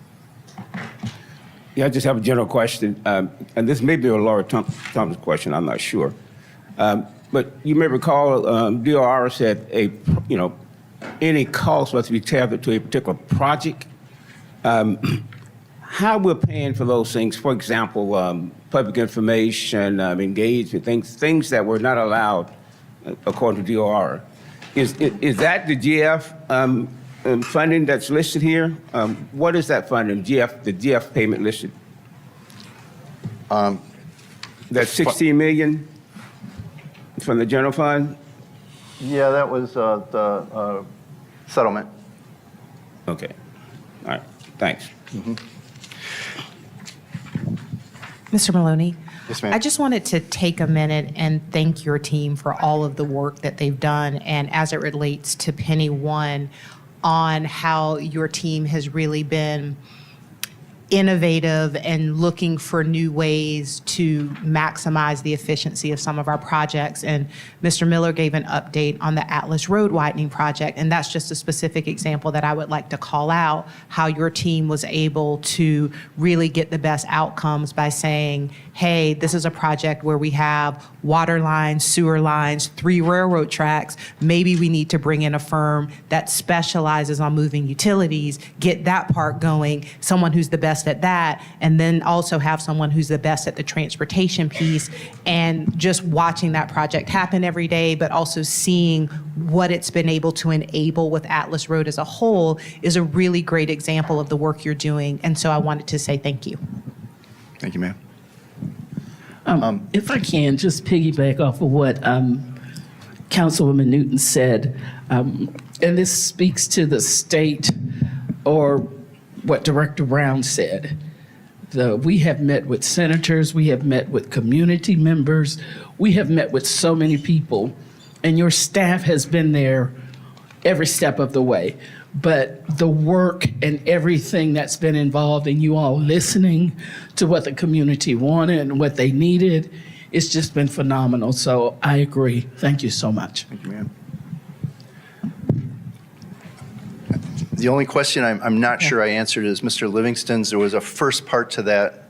Yeah, I just have a general question, and this may be a Laura Thompson question, I'm not sure. But you may recall DOR said any cost must be tethered to a particular project. How we're paying for those things, for example, public information, engagement, things that were not allowed according to DOR. Is that the GF funding that's listed here? What is that funding, the GF payment listed? That's $16 million from the general fund? Yeah, that was the settlement. Okay. All right. Thanks. Mr. Maloney? Yes, ma'am. I just wanted to take a minute and thank your team for all of the work that they've done, and as it relates to Penny One, on how your team has really been innovative and looking for new ways to maximize the efficiency of some of our projects. And Mr. Miller gave an update on the Atlas Road widening project, and that's just a specific example that I would like to call out, how your team was able to really get the best outcomes by saying, hey, this is a project where we have water lines, sewer lines, 3 railroad tracks. Maybe we need to bring in a firm that specializes on moving utilities, get that part going, someone who's the best at that, and then also have someone who's the best at the transportation piece, and just watching that project happen every day, but also seeing what it's been able to enable with Atlas Road as a whole is a really great example of the work you're doing. And so I wanted to say thank you. Thank you, ma'am. If I can, just piggyback off of what Councilwoman Newton said, and this speaks to the state or what Director Brown said. We have met with senators, we have met with community members, we have met with so many people, and your staff has been there every step of the way. But the work and everything that's been involved in you all listening to what the community wanted and what they needed, it's just been phenomenal. So I agree. Thank you so much. Thank you, ma'am. The only question I'm not sure I answered is Mr. Livingston's. There was a first part to that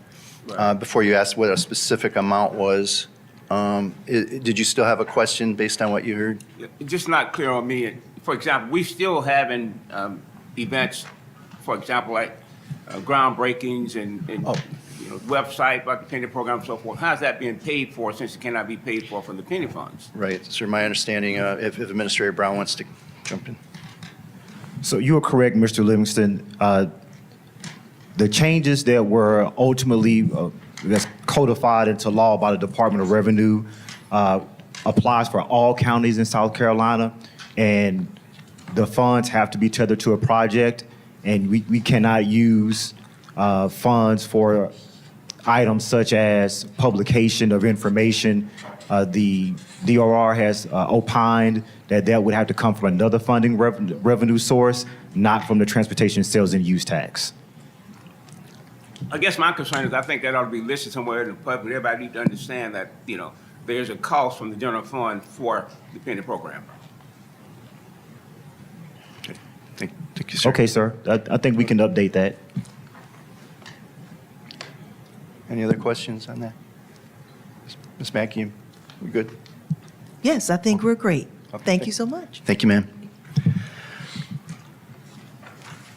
before you asked what a specific amount was. Did you still have a question based on what you heard? Just not clear on me. For example, we still having events, for example, like groundbreakings and website about the Penny program and so forth. How's that being paid for since it cannot be paid for from the Penny funds? Right. Sir, my understanding, if Administrator Brown wants to jump in. So you are correct, Mr. Livingston. The changes that were ultimately that's codified into law by the Department of Revenue applies for all counties in South Carolina, and the funds have to be tethered to a project, and we cannot use funds for items such as publication of information. The DOR has opined that would have to come from another funding revenue source, not from the transportation sales and use tax. I guess my concern is I think that ought to be listed somewhere in the public. Everybody needs to understand that, there's a cost from the general fund for the penny program. Thank you, sir. Okay, sir. I think we can update that. Any other questions on that? Ms. Mackey, we good? Yes, I think we're great. Okay. Thank you so much. Thank you, ma'am.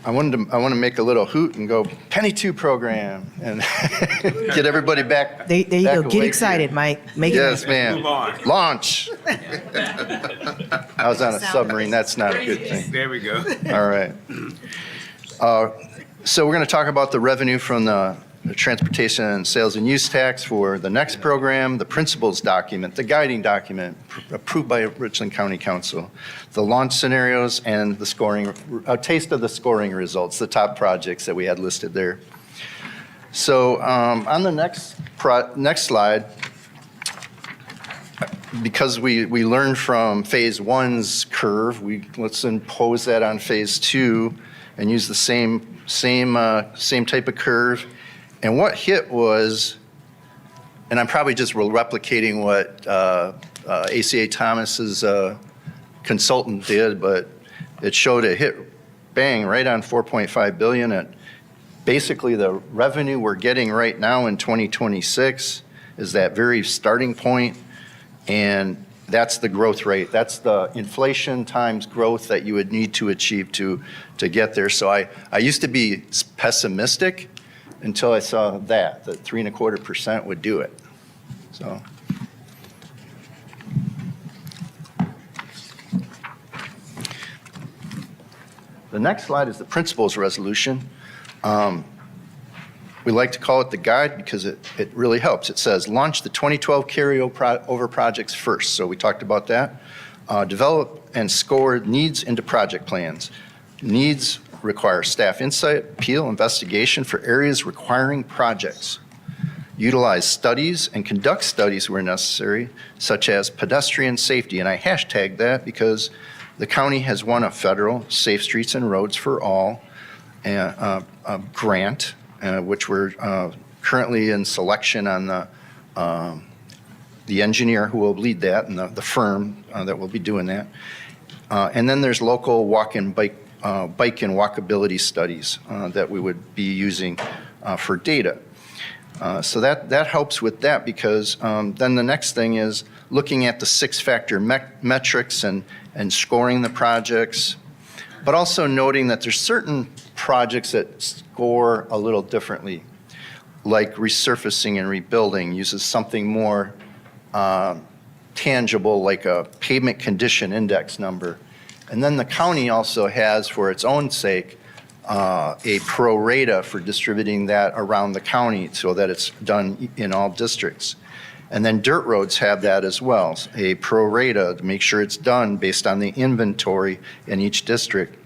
I want to make a little hoot and go Penny 2 program and get everybody back. There you back go. awake Get excited, here. Mike. Make Yes, it. ma'am. Move on. Launch. I was on a submarine. That's not a good thing. There we go. All right. So we're going to talk about the revenue from the transportation and sales and use tax for the next program, the principles document, the guiding document approved by Richland County Council, the launch scenarios, and the scoring, a taste of the scoring results, the top projects that we had listed there. So on the next slide, because we learned from phase 1's curve, let's impose that on phase 2 and use the same type of curve. And what hit was, and I'm probably just replicating what ACA Thomas's consultant did, but it showed a hit bang right on 4.5 billion. And basically the revenue we're getting right now in 2026 is that very starting point, and that's the growth rate. That's the inflation times growth that you would need to achieve to get there. So I used to be pessimistic until I saw that 3.25% would do it. So. The next slide is the principles resolution. We like to call it the guide because it really helps. It says, launch the 2012 carryover projects first. So we talked about that. Develop and score needs into project plans. Needs require staff insight, appeal, investigation for areas requiring projects. Utilize studies and conduct studies where necessary, such as pedestrian safety. And I hashtag that because the county has won a federal Safe Streets and Roads for All grant, which we're currently in selection on the engineer who will lead that and the firm that will be doing that. And then there's local bike and walkability studies that we would be using for data. So that helps with that because then the next thing is looking at the 6-factor metrics and scoring the projects, but also noting that there's certain projects that score a little differently, like resurfacing and rebuilding uses something more tangible, like a pavement condition index number. And then the county also has, for its own sake, a pro rata for distributing that around the county so that it's done in all districts. And then dirt roads have that as well, a pro rata to make sure it's done based on the inventory in each district.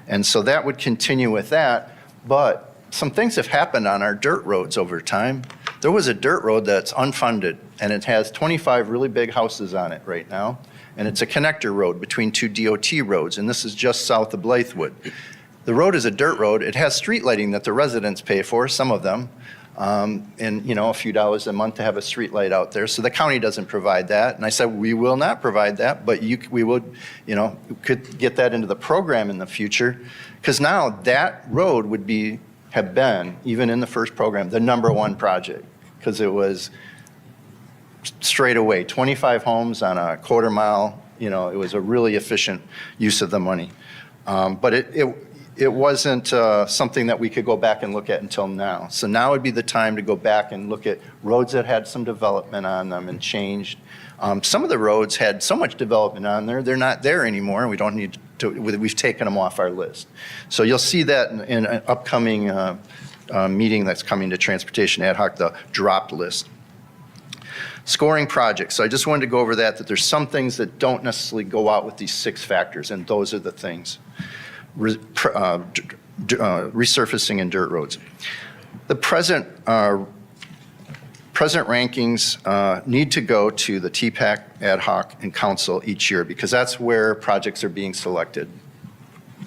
And so that would continue with that, but some things have happened on our dirt roads over time. There was a dirt road that's unfunded, and it has 25 really big houses on it right now, and it's a connector road between 2 DOT roads, and this is just south of Blythewood. The road is a dirt road. It has street lighting that the residents pay for, some of them, and a few dollars a month to have a street light out there. So the county doesn't provide that. And I said, we will not provide that, but we would, could get that into the program in the future. Because now that road would have been, even in the first program, the #1 project. Because it was straight away, 25 homes on a quarter mile. It was a really efficient use of the money. But it wasn't something that we could go back and look at until now. So now would be the time to go back and look at roads that had some development on them and changed. Some of the roads had so much development on there, they're not there anymore. We don't need to, we've taken them off our list. So you'll see that in an upcoming meeting that's coming to Transportation Ad Hoc, the dropped list. Scoring projects. So I just wanted to go over that there's some things that don't necessarily go out with these 6 factors, and those are the things. Resurfacing and dirt roads. The present rankings need to go to the TPAC, Ad Hoc, and Council each year because that's where projects are being selected.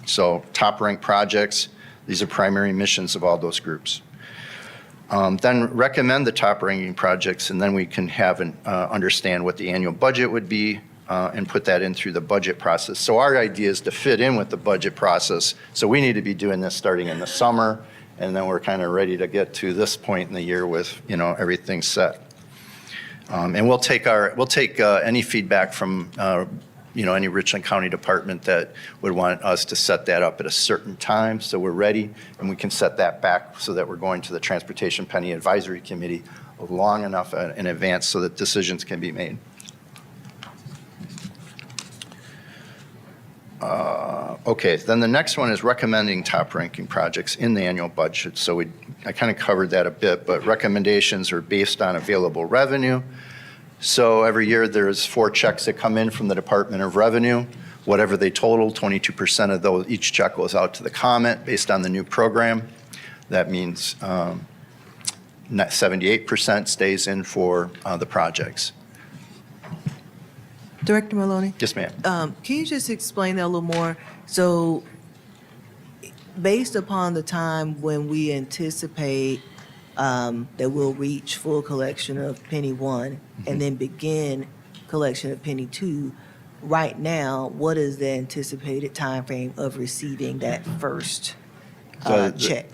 So top ranked projects, these are primary missions of all those groups. Then recommend the top ranking projects, and then we can have an understand what the annual budget would be and put that in through the budget process. So our idea is to fit in with the budget process. So we need to be doing this starting in the summer, and then we're kind of ready to get to this point in the year with, you know, everything set. And we'll take any feedback from you know, any Richland County department that would want us to set that up at a certain time, so we're ready, and we can set that back so that we're going to the Transportation Penny Advisory Committee long enough in advance so that decisions can be made. Okay, then the next one is recommending top-ranking projects in the annual budget. So I kind of covered that a bit, but recommendations are based on available revenue. So every year there's 4 checks that come in from the Department of Revenue. Whatever they total, 22% of those, each check goes out to the comment based on the new program. That means 78% stays in for the projects. Director Maloney? Yes, ma'am. Can you just explain that a little more? So based upon the time when we anticipate that we'll reach full collection of penny 1 and then begin collection of penny 2, right now, what is the anticipated time frame of receiving that first check?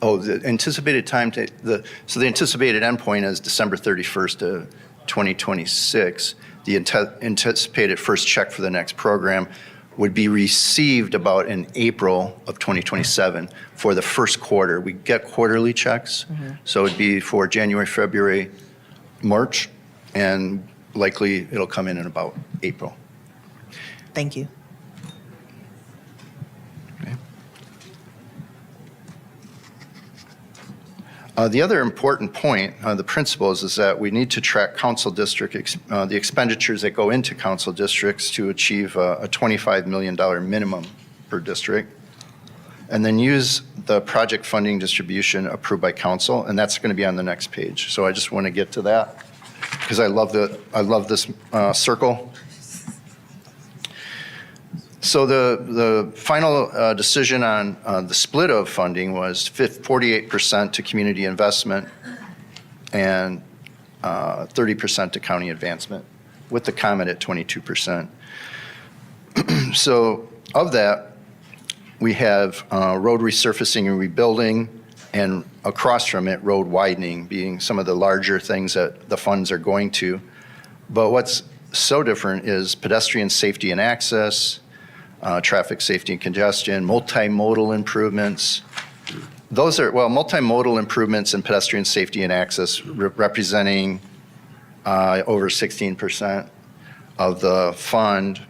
The anticipated time, so the anticipated endpoint is December 31st of 2026. The anticipated first check for the next program would be received about in April of 2027 for the first quarter. We get quarterly checks, so it'd be for January, February, March, and likely it'll come in about April. Thank you. The other important point, the principles, is that we need to track council district, the expenditures that go into council districts to achieve a $25 million minimum per district, and then use the project funding distribution approved by council, and that's going to be on the next page. So I just want to get to that because I love this circle. So the final decision on the split of funding was 48% to community investment and 30% to county advancement, with the comment at 22%. So of that, we have road resurfacing and rebuilding, and across from it, road widening being some of the larger things that the funds are going to. But what's so different is pedestrian safety and access, traffic safety and congestion, multimodal improvements. Those are, well, multimodal improvements and pedestrian safety and access representing over 16% of the fund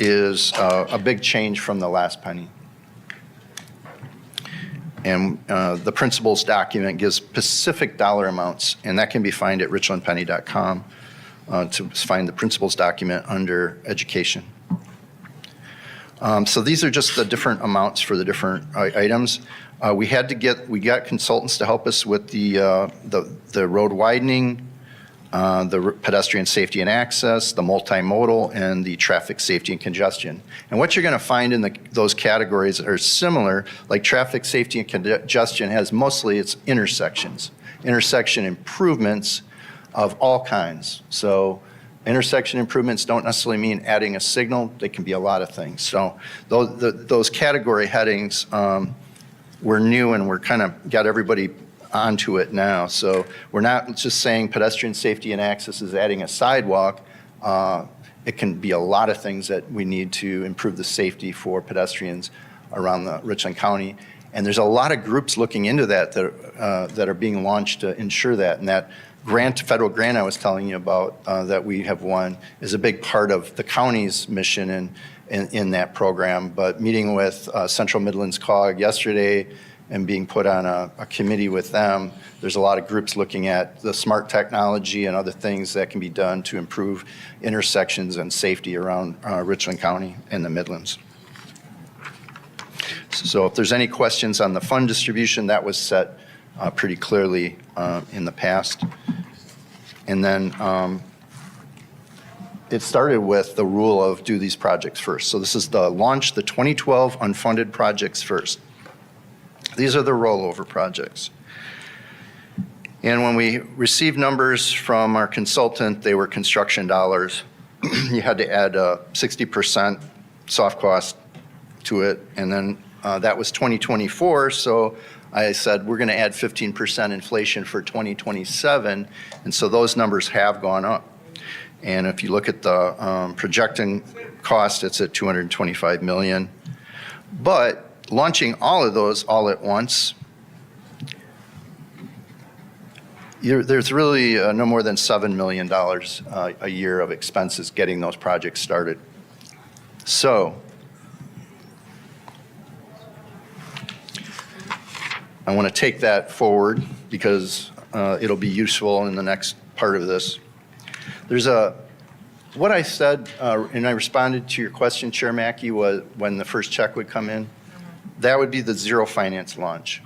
is a big change from the last penny. And the principles document gives specific dollar amounts, and that can be found at richlandpenny.com to find the principles document under education. So these are just the different amounts for the different items. We got consultants to help us with the road widening, the pedestrian safety and access, the multimodal, and the traffic safety and congestion. And what you're going to find in those categories are similar. Like traffic safety and congestion has mostly its intersection improvements of all kinds. So intersection improvements don't necessarily mean adding a signal. They can be a lot of things. So those category headings were new, and we're kind of got everybody onto it now. So we're not just saying pedestrian safety and access is adding a sidewalk. It can be a lot of things that we need to improve the safety for pedestrians around the Richland County. And there's a lot of groups looking into that that are being launched to ensure that. And that federal grant I was telling you about that we have won is a big part of the county's mission in that program. But meeting with Central Midlands COG yesterday and being put on a committee with them, there's a lot of groups looking at the smart technology and other things that can be done to improve intersections and safety around Richland County and the Midlands. So if there's any questions on the fund distribution, that was set pretty clearly in the past. And then it started with the rule of do these projects first. So this is the launch the 2012 unfunded projects first. These are the rollover projects. And when we received numbers from our consultant, they were construction dollars. You had to add 60% soft cost to it, and then that was 2024, so I said, we're going to add 15% inflation for 2027, and so those numbers have gone up. And if you look at the projecting cost, it's at $225 million. But launching all of those all at once, there's really no more than $7 million a year of expenses getting those projects started. So I want to take that forward because it'll be useful in the next part of this. There's what I said, and I responded to your question, Chair Mackey, was when the first check would come in. That would be the zero finance launch.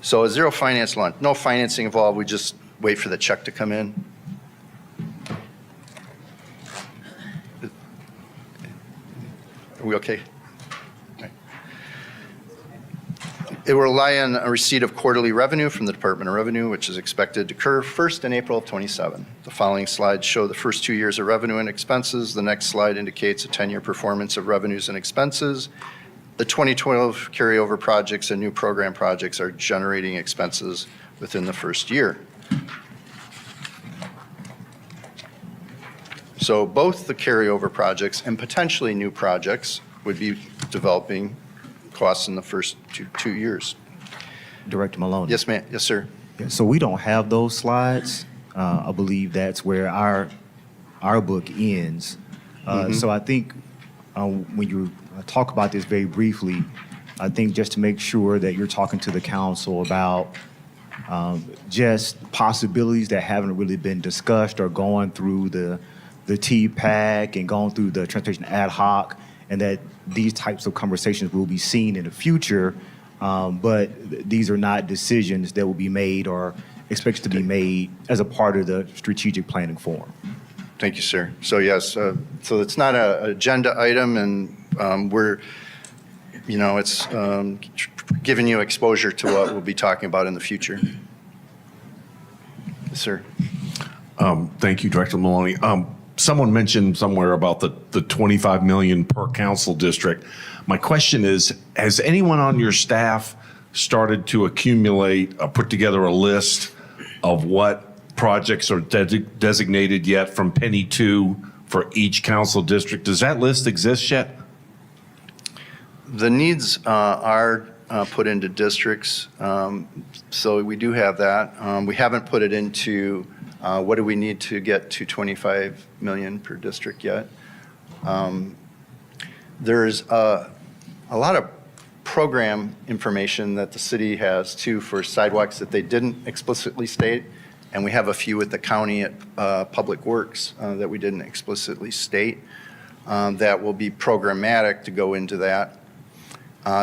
So a zero finance launch, no financing involved, we just wait for the check to come in. Are we okay? It will rely on a receipt of quarterly revenue from the Department of Revenue, which is expected to occur first in April of '27. The following slides show the first 2 years of revenue and expenses. The next slide indicates a 10-year performance of revenues and expenses. The 2012 carryover projects and new program projects are generating expenses within the first year. So both the carryover projects and potentially new projects would be developing costs in the first two years. Director Maloney. Yes, ma'am. Yes, sir. So we don't have those slides. I believe that's where our book ends. So I think when you talk about this very briefly, I think just to make sure that you're talking to the council about just possibilities that haven't really been discussed or going through the TPAC and going through the transportation ad hoc, and that these types of conversations will be seen in the future, but these are not decisions that will be made or expected to be made as a part of the strategic planning forum. Thank you, sir. So yes, so it's not an agenda item, and we're, it's giving you exposure to what we'll be talking about in the future. Yes, sir. Thank you, Director Maloney. Someone mentioned somewhere about the 25 million per council district. My question is, has anyone on your staff started to accumulate, put together a list of what projects are designated yet from Penny 2 for each council district? Does that list exist yet? The needs are put into districts, so we do have that. We haven't put it into what do we need to get to 25 million per district yet. There's a lot of program information that the city has too for sidewalks that they didn't explicitly state, and we have a few at the county at Public Works that we didn't explicitly state that will be programmatic to go into that.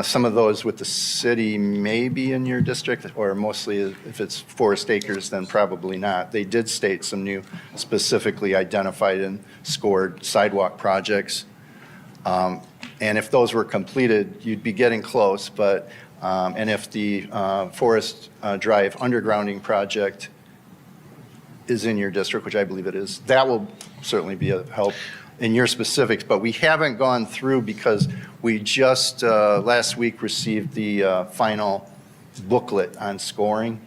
Some of those with the city may be in your district, or mostly if it's Forest Acres, then probably not. They did state some new specifically identified and scored sidewalk projects. And if those were completed, you'd be getting close, but, and if the Forest Drive undergrounding project is in your district, which I believe it is, that will certainly be a help in your specifics, but we haven't gone through because we just last week received the final booklet on scoring.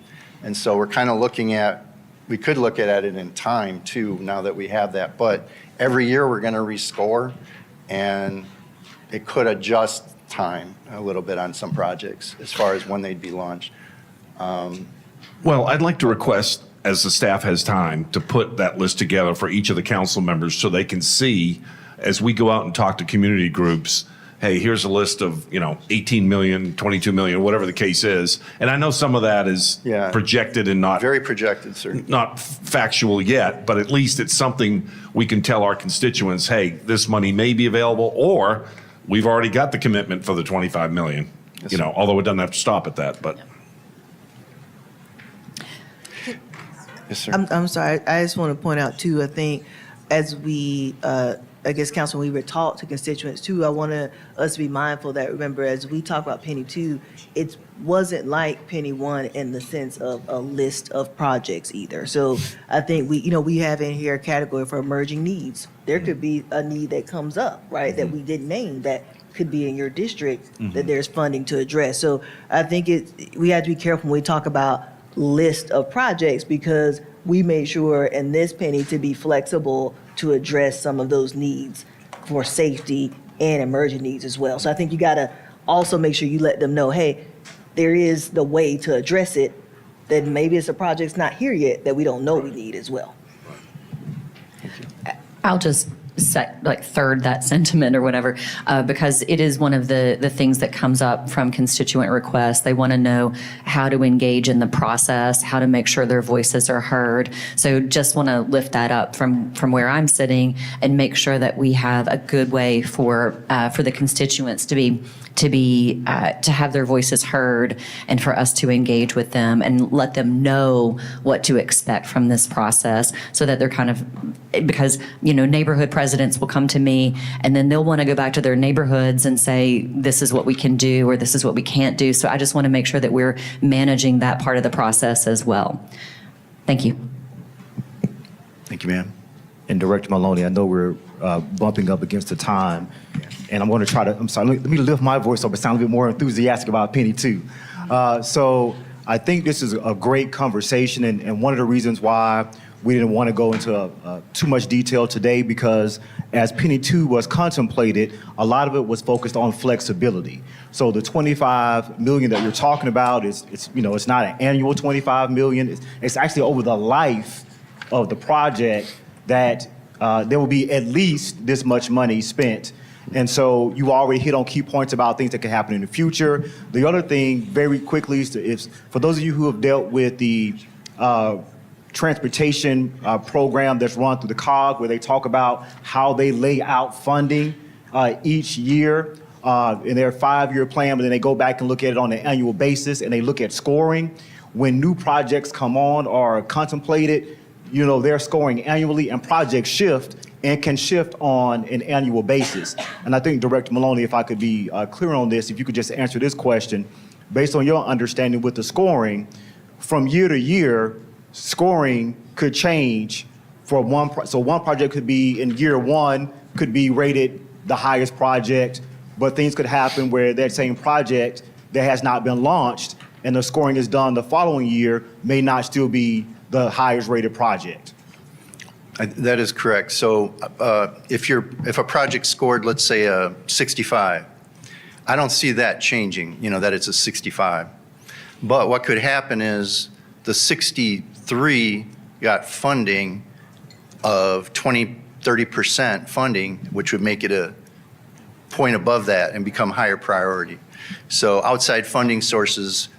And so we're kind of looking at, we could look at it in time too, now that we have that, but every year we're going to rescore, and it could adjust time a little bit on some projects as far as when they'd be launched. Well, I'd like to request, as the staff has time, to put that list together for each of the council members so they can see, as we go out and talk to community groups, hey, here's a list of, 18 million, 22 million, whatever the case is. And I know some of that is projected and not very projected, sir. Not factual yet, but at least it's something we can tell our constituents, hey, this money may be available, or we've already got the commitment for the 25 million. Yes, Although it doesn't have to stop at that, but. Yes, sir. I'm sorry. I just want to point out too, I think as we I guess, Council, when we would talk to constituents too, I want us to be mindful that, remember, as we talk about Penny 2, it wasn't like Penny 1 in the sense of a list of projects either. So I think we have in here a category for emerging needs. There could be a need that comes up, right, that we didn't name that could be in your district that there's funding to address. So I think we have to be careful when we talk about list of projects, because we made sure in this penny to be flexible to address some of those needs for safety and emergent needs as well. So I think you got to also make sure you let them know, hey, there is the way to address it, that maybe it's a project's not here yet that we don't know we need as well. I'll just third that sentiment or whatever, because it is one of the things that comes up from constituent requests. They want to know how to engage in the process, how to make sure their voices are heard. So just want to lift that up from where I'm sitting and make sure that we have a good way for the constituents to have their voices heard and for us to engage with them and let them know what to expect from this process, so that they're kind of, because neighborhood presidents will come to me and then they'll want to go back to their neighborhoods and say, this is what we can do or this is what we can't do. So I just want to make sure that we're managing that part of the process as well. Thank you. Thank you, ma'am. And Director Maloney, I know we're bumping up against the time, and I'm going to try to, let me lift my voice up and sound a bit more enthusiastic about Penny 2. So I think this is a great conversation, and one of the reasons why we didn't want to go into too much detail today, because as Penny 2 was contemplated, a lot of it was focused on flexibility. So the $25 million that you're talking about it's not an annual $25 million. It's actually over the life of the project that there will be at least this much money spent. And so you already hit on key points about things that can happen in the future. The other thing, very quickly, is for those of you who have dealt with the transportation program that's run through the COG, where they talk about how they lay out funding each year in their 5-year plan, but then they go back and look at it on an annual basis, and they look at scoring. When new projects come on or are contemplated, they're scoring annually, and projects shift and can shift on an annual basis. And I think, Director Maloney, if I could be clear on this, if you could just answer this question, based on your understanding with the scoring, from year to year, scoring could change for one project could be in year 1, could be rated the highest project, but things could happen where that same project that has not been launched and the scoring is done the following year may not still be the highest rated project. That is correct. So if a project scored, let's say a 65, I don't see that changing, that it's a 65. But what could happen is the 63 got funding of 20-30% funding, which would make it a point above that and become higher priority. So outside funding sources,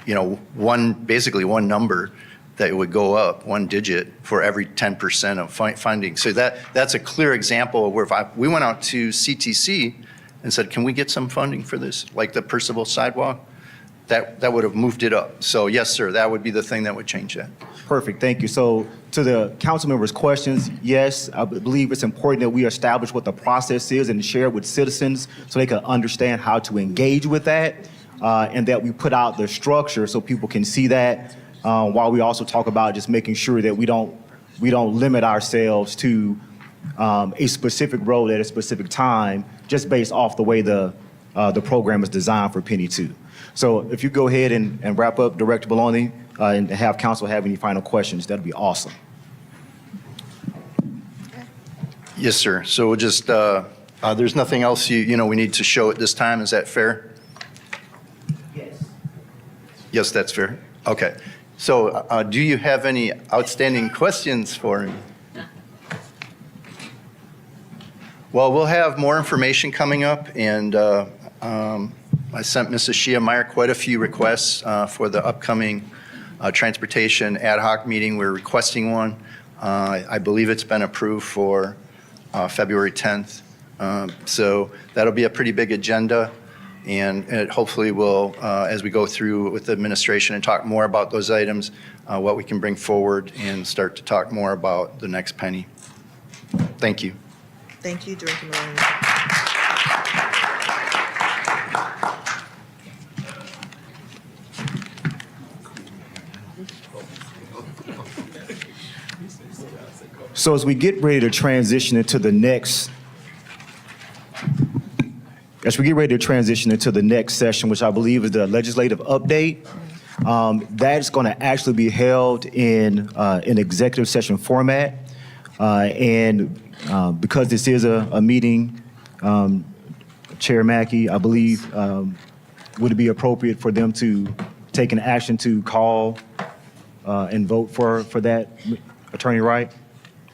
basically one number that would go up, one digit for every 10% of funding. So that's a clear example of where if we went out to CTC and said, can we get some funding for this, like the Percival sidewalk? That would have moved it up. So yes, sir, that would be the thing that would change that. Perfect, thank you. So to the council members' questions, yes, I believe it's important that we establish what the process is and share it with citizens so they can understand how to engage with that, and that we put out the structure so people can see that, while we also talk about just making sure that we don't limit ourselves to a specific road at a specific time just based off the way the program is designed for Penny 2. So if you go ahead and wrap up, Director Maloney, and have council have any final questions, that'd be awesome. Yes, sir. So we'll just, there's nothing else we need to show at this time. Is that fair? Yes. Yes, that's fair. Okay. So do you have any outstanding questions for me? Well, we'll have more information coming up, and I sent Mrs. Shia Meyer quite a few requests for the upcoming transportation ad hoc meeting. We're requesting one. I believe it's been approved for February 10th. So that'll be a pretty big agenda, and it hopefully will, as we go through with the administration and talk more about those items, what we can bring forward and start to talk more about the next penny. Thank you. Thank you, Director Maloney. So as we get ready to transition into the next session, which I believe is the legislative update, that's going to actually be held in an executive session format. And because this is a meeting, Chair Mackey, I believe, would it be appropriate for them to take an action to call and vote for that, Attorney Wright?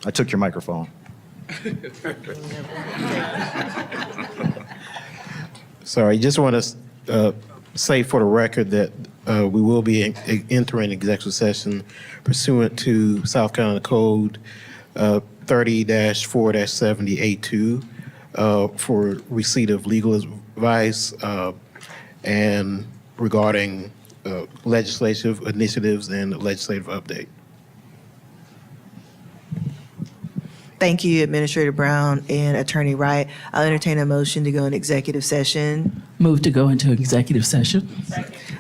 I took your microphone. Sorry, just want to say for the record that we will be entering executive session pursuant to South Carolina Code 30-4-70A2 for receipt of legal advice and regarding legislative initiatives and legislative update. Thank you, Administrator Brown and Attorney Wright. I'll entertain a motion to go in executive session. Move to go into executive session.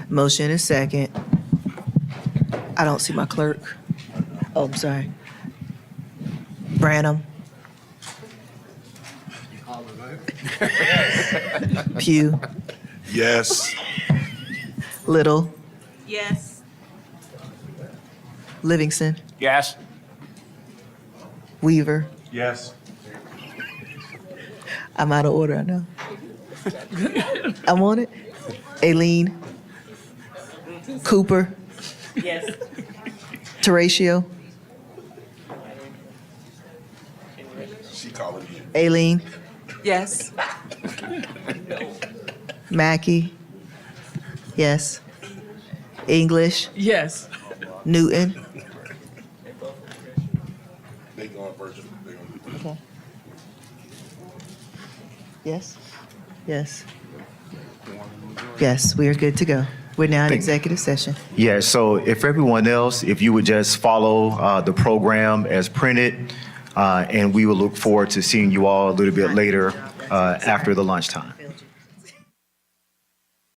Motion is second. I don't see my clerk. Oh, I'm sorry. Branham. Pugh. Yes. Little. Yes. Livingston. Yes. Weaver. Yes. I'm out of order, I know. I'm on it. Aileen. Cooper. Yes. Teratio. Aileen. Yes. Mackey. Yes. English. Yes. Newton. Okay. Yes? Yes. Yes, we are good to go. We're now in executive session. Yeah, so if everyone else, if you would just follow the program as printed, and we will look forward to seeing you all a little bit later after the lunchtime.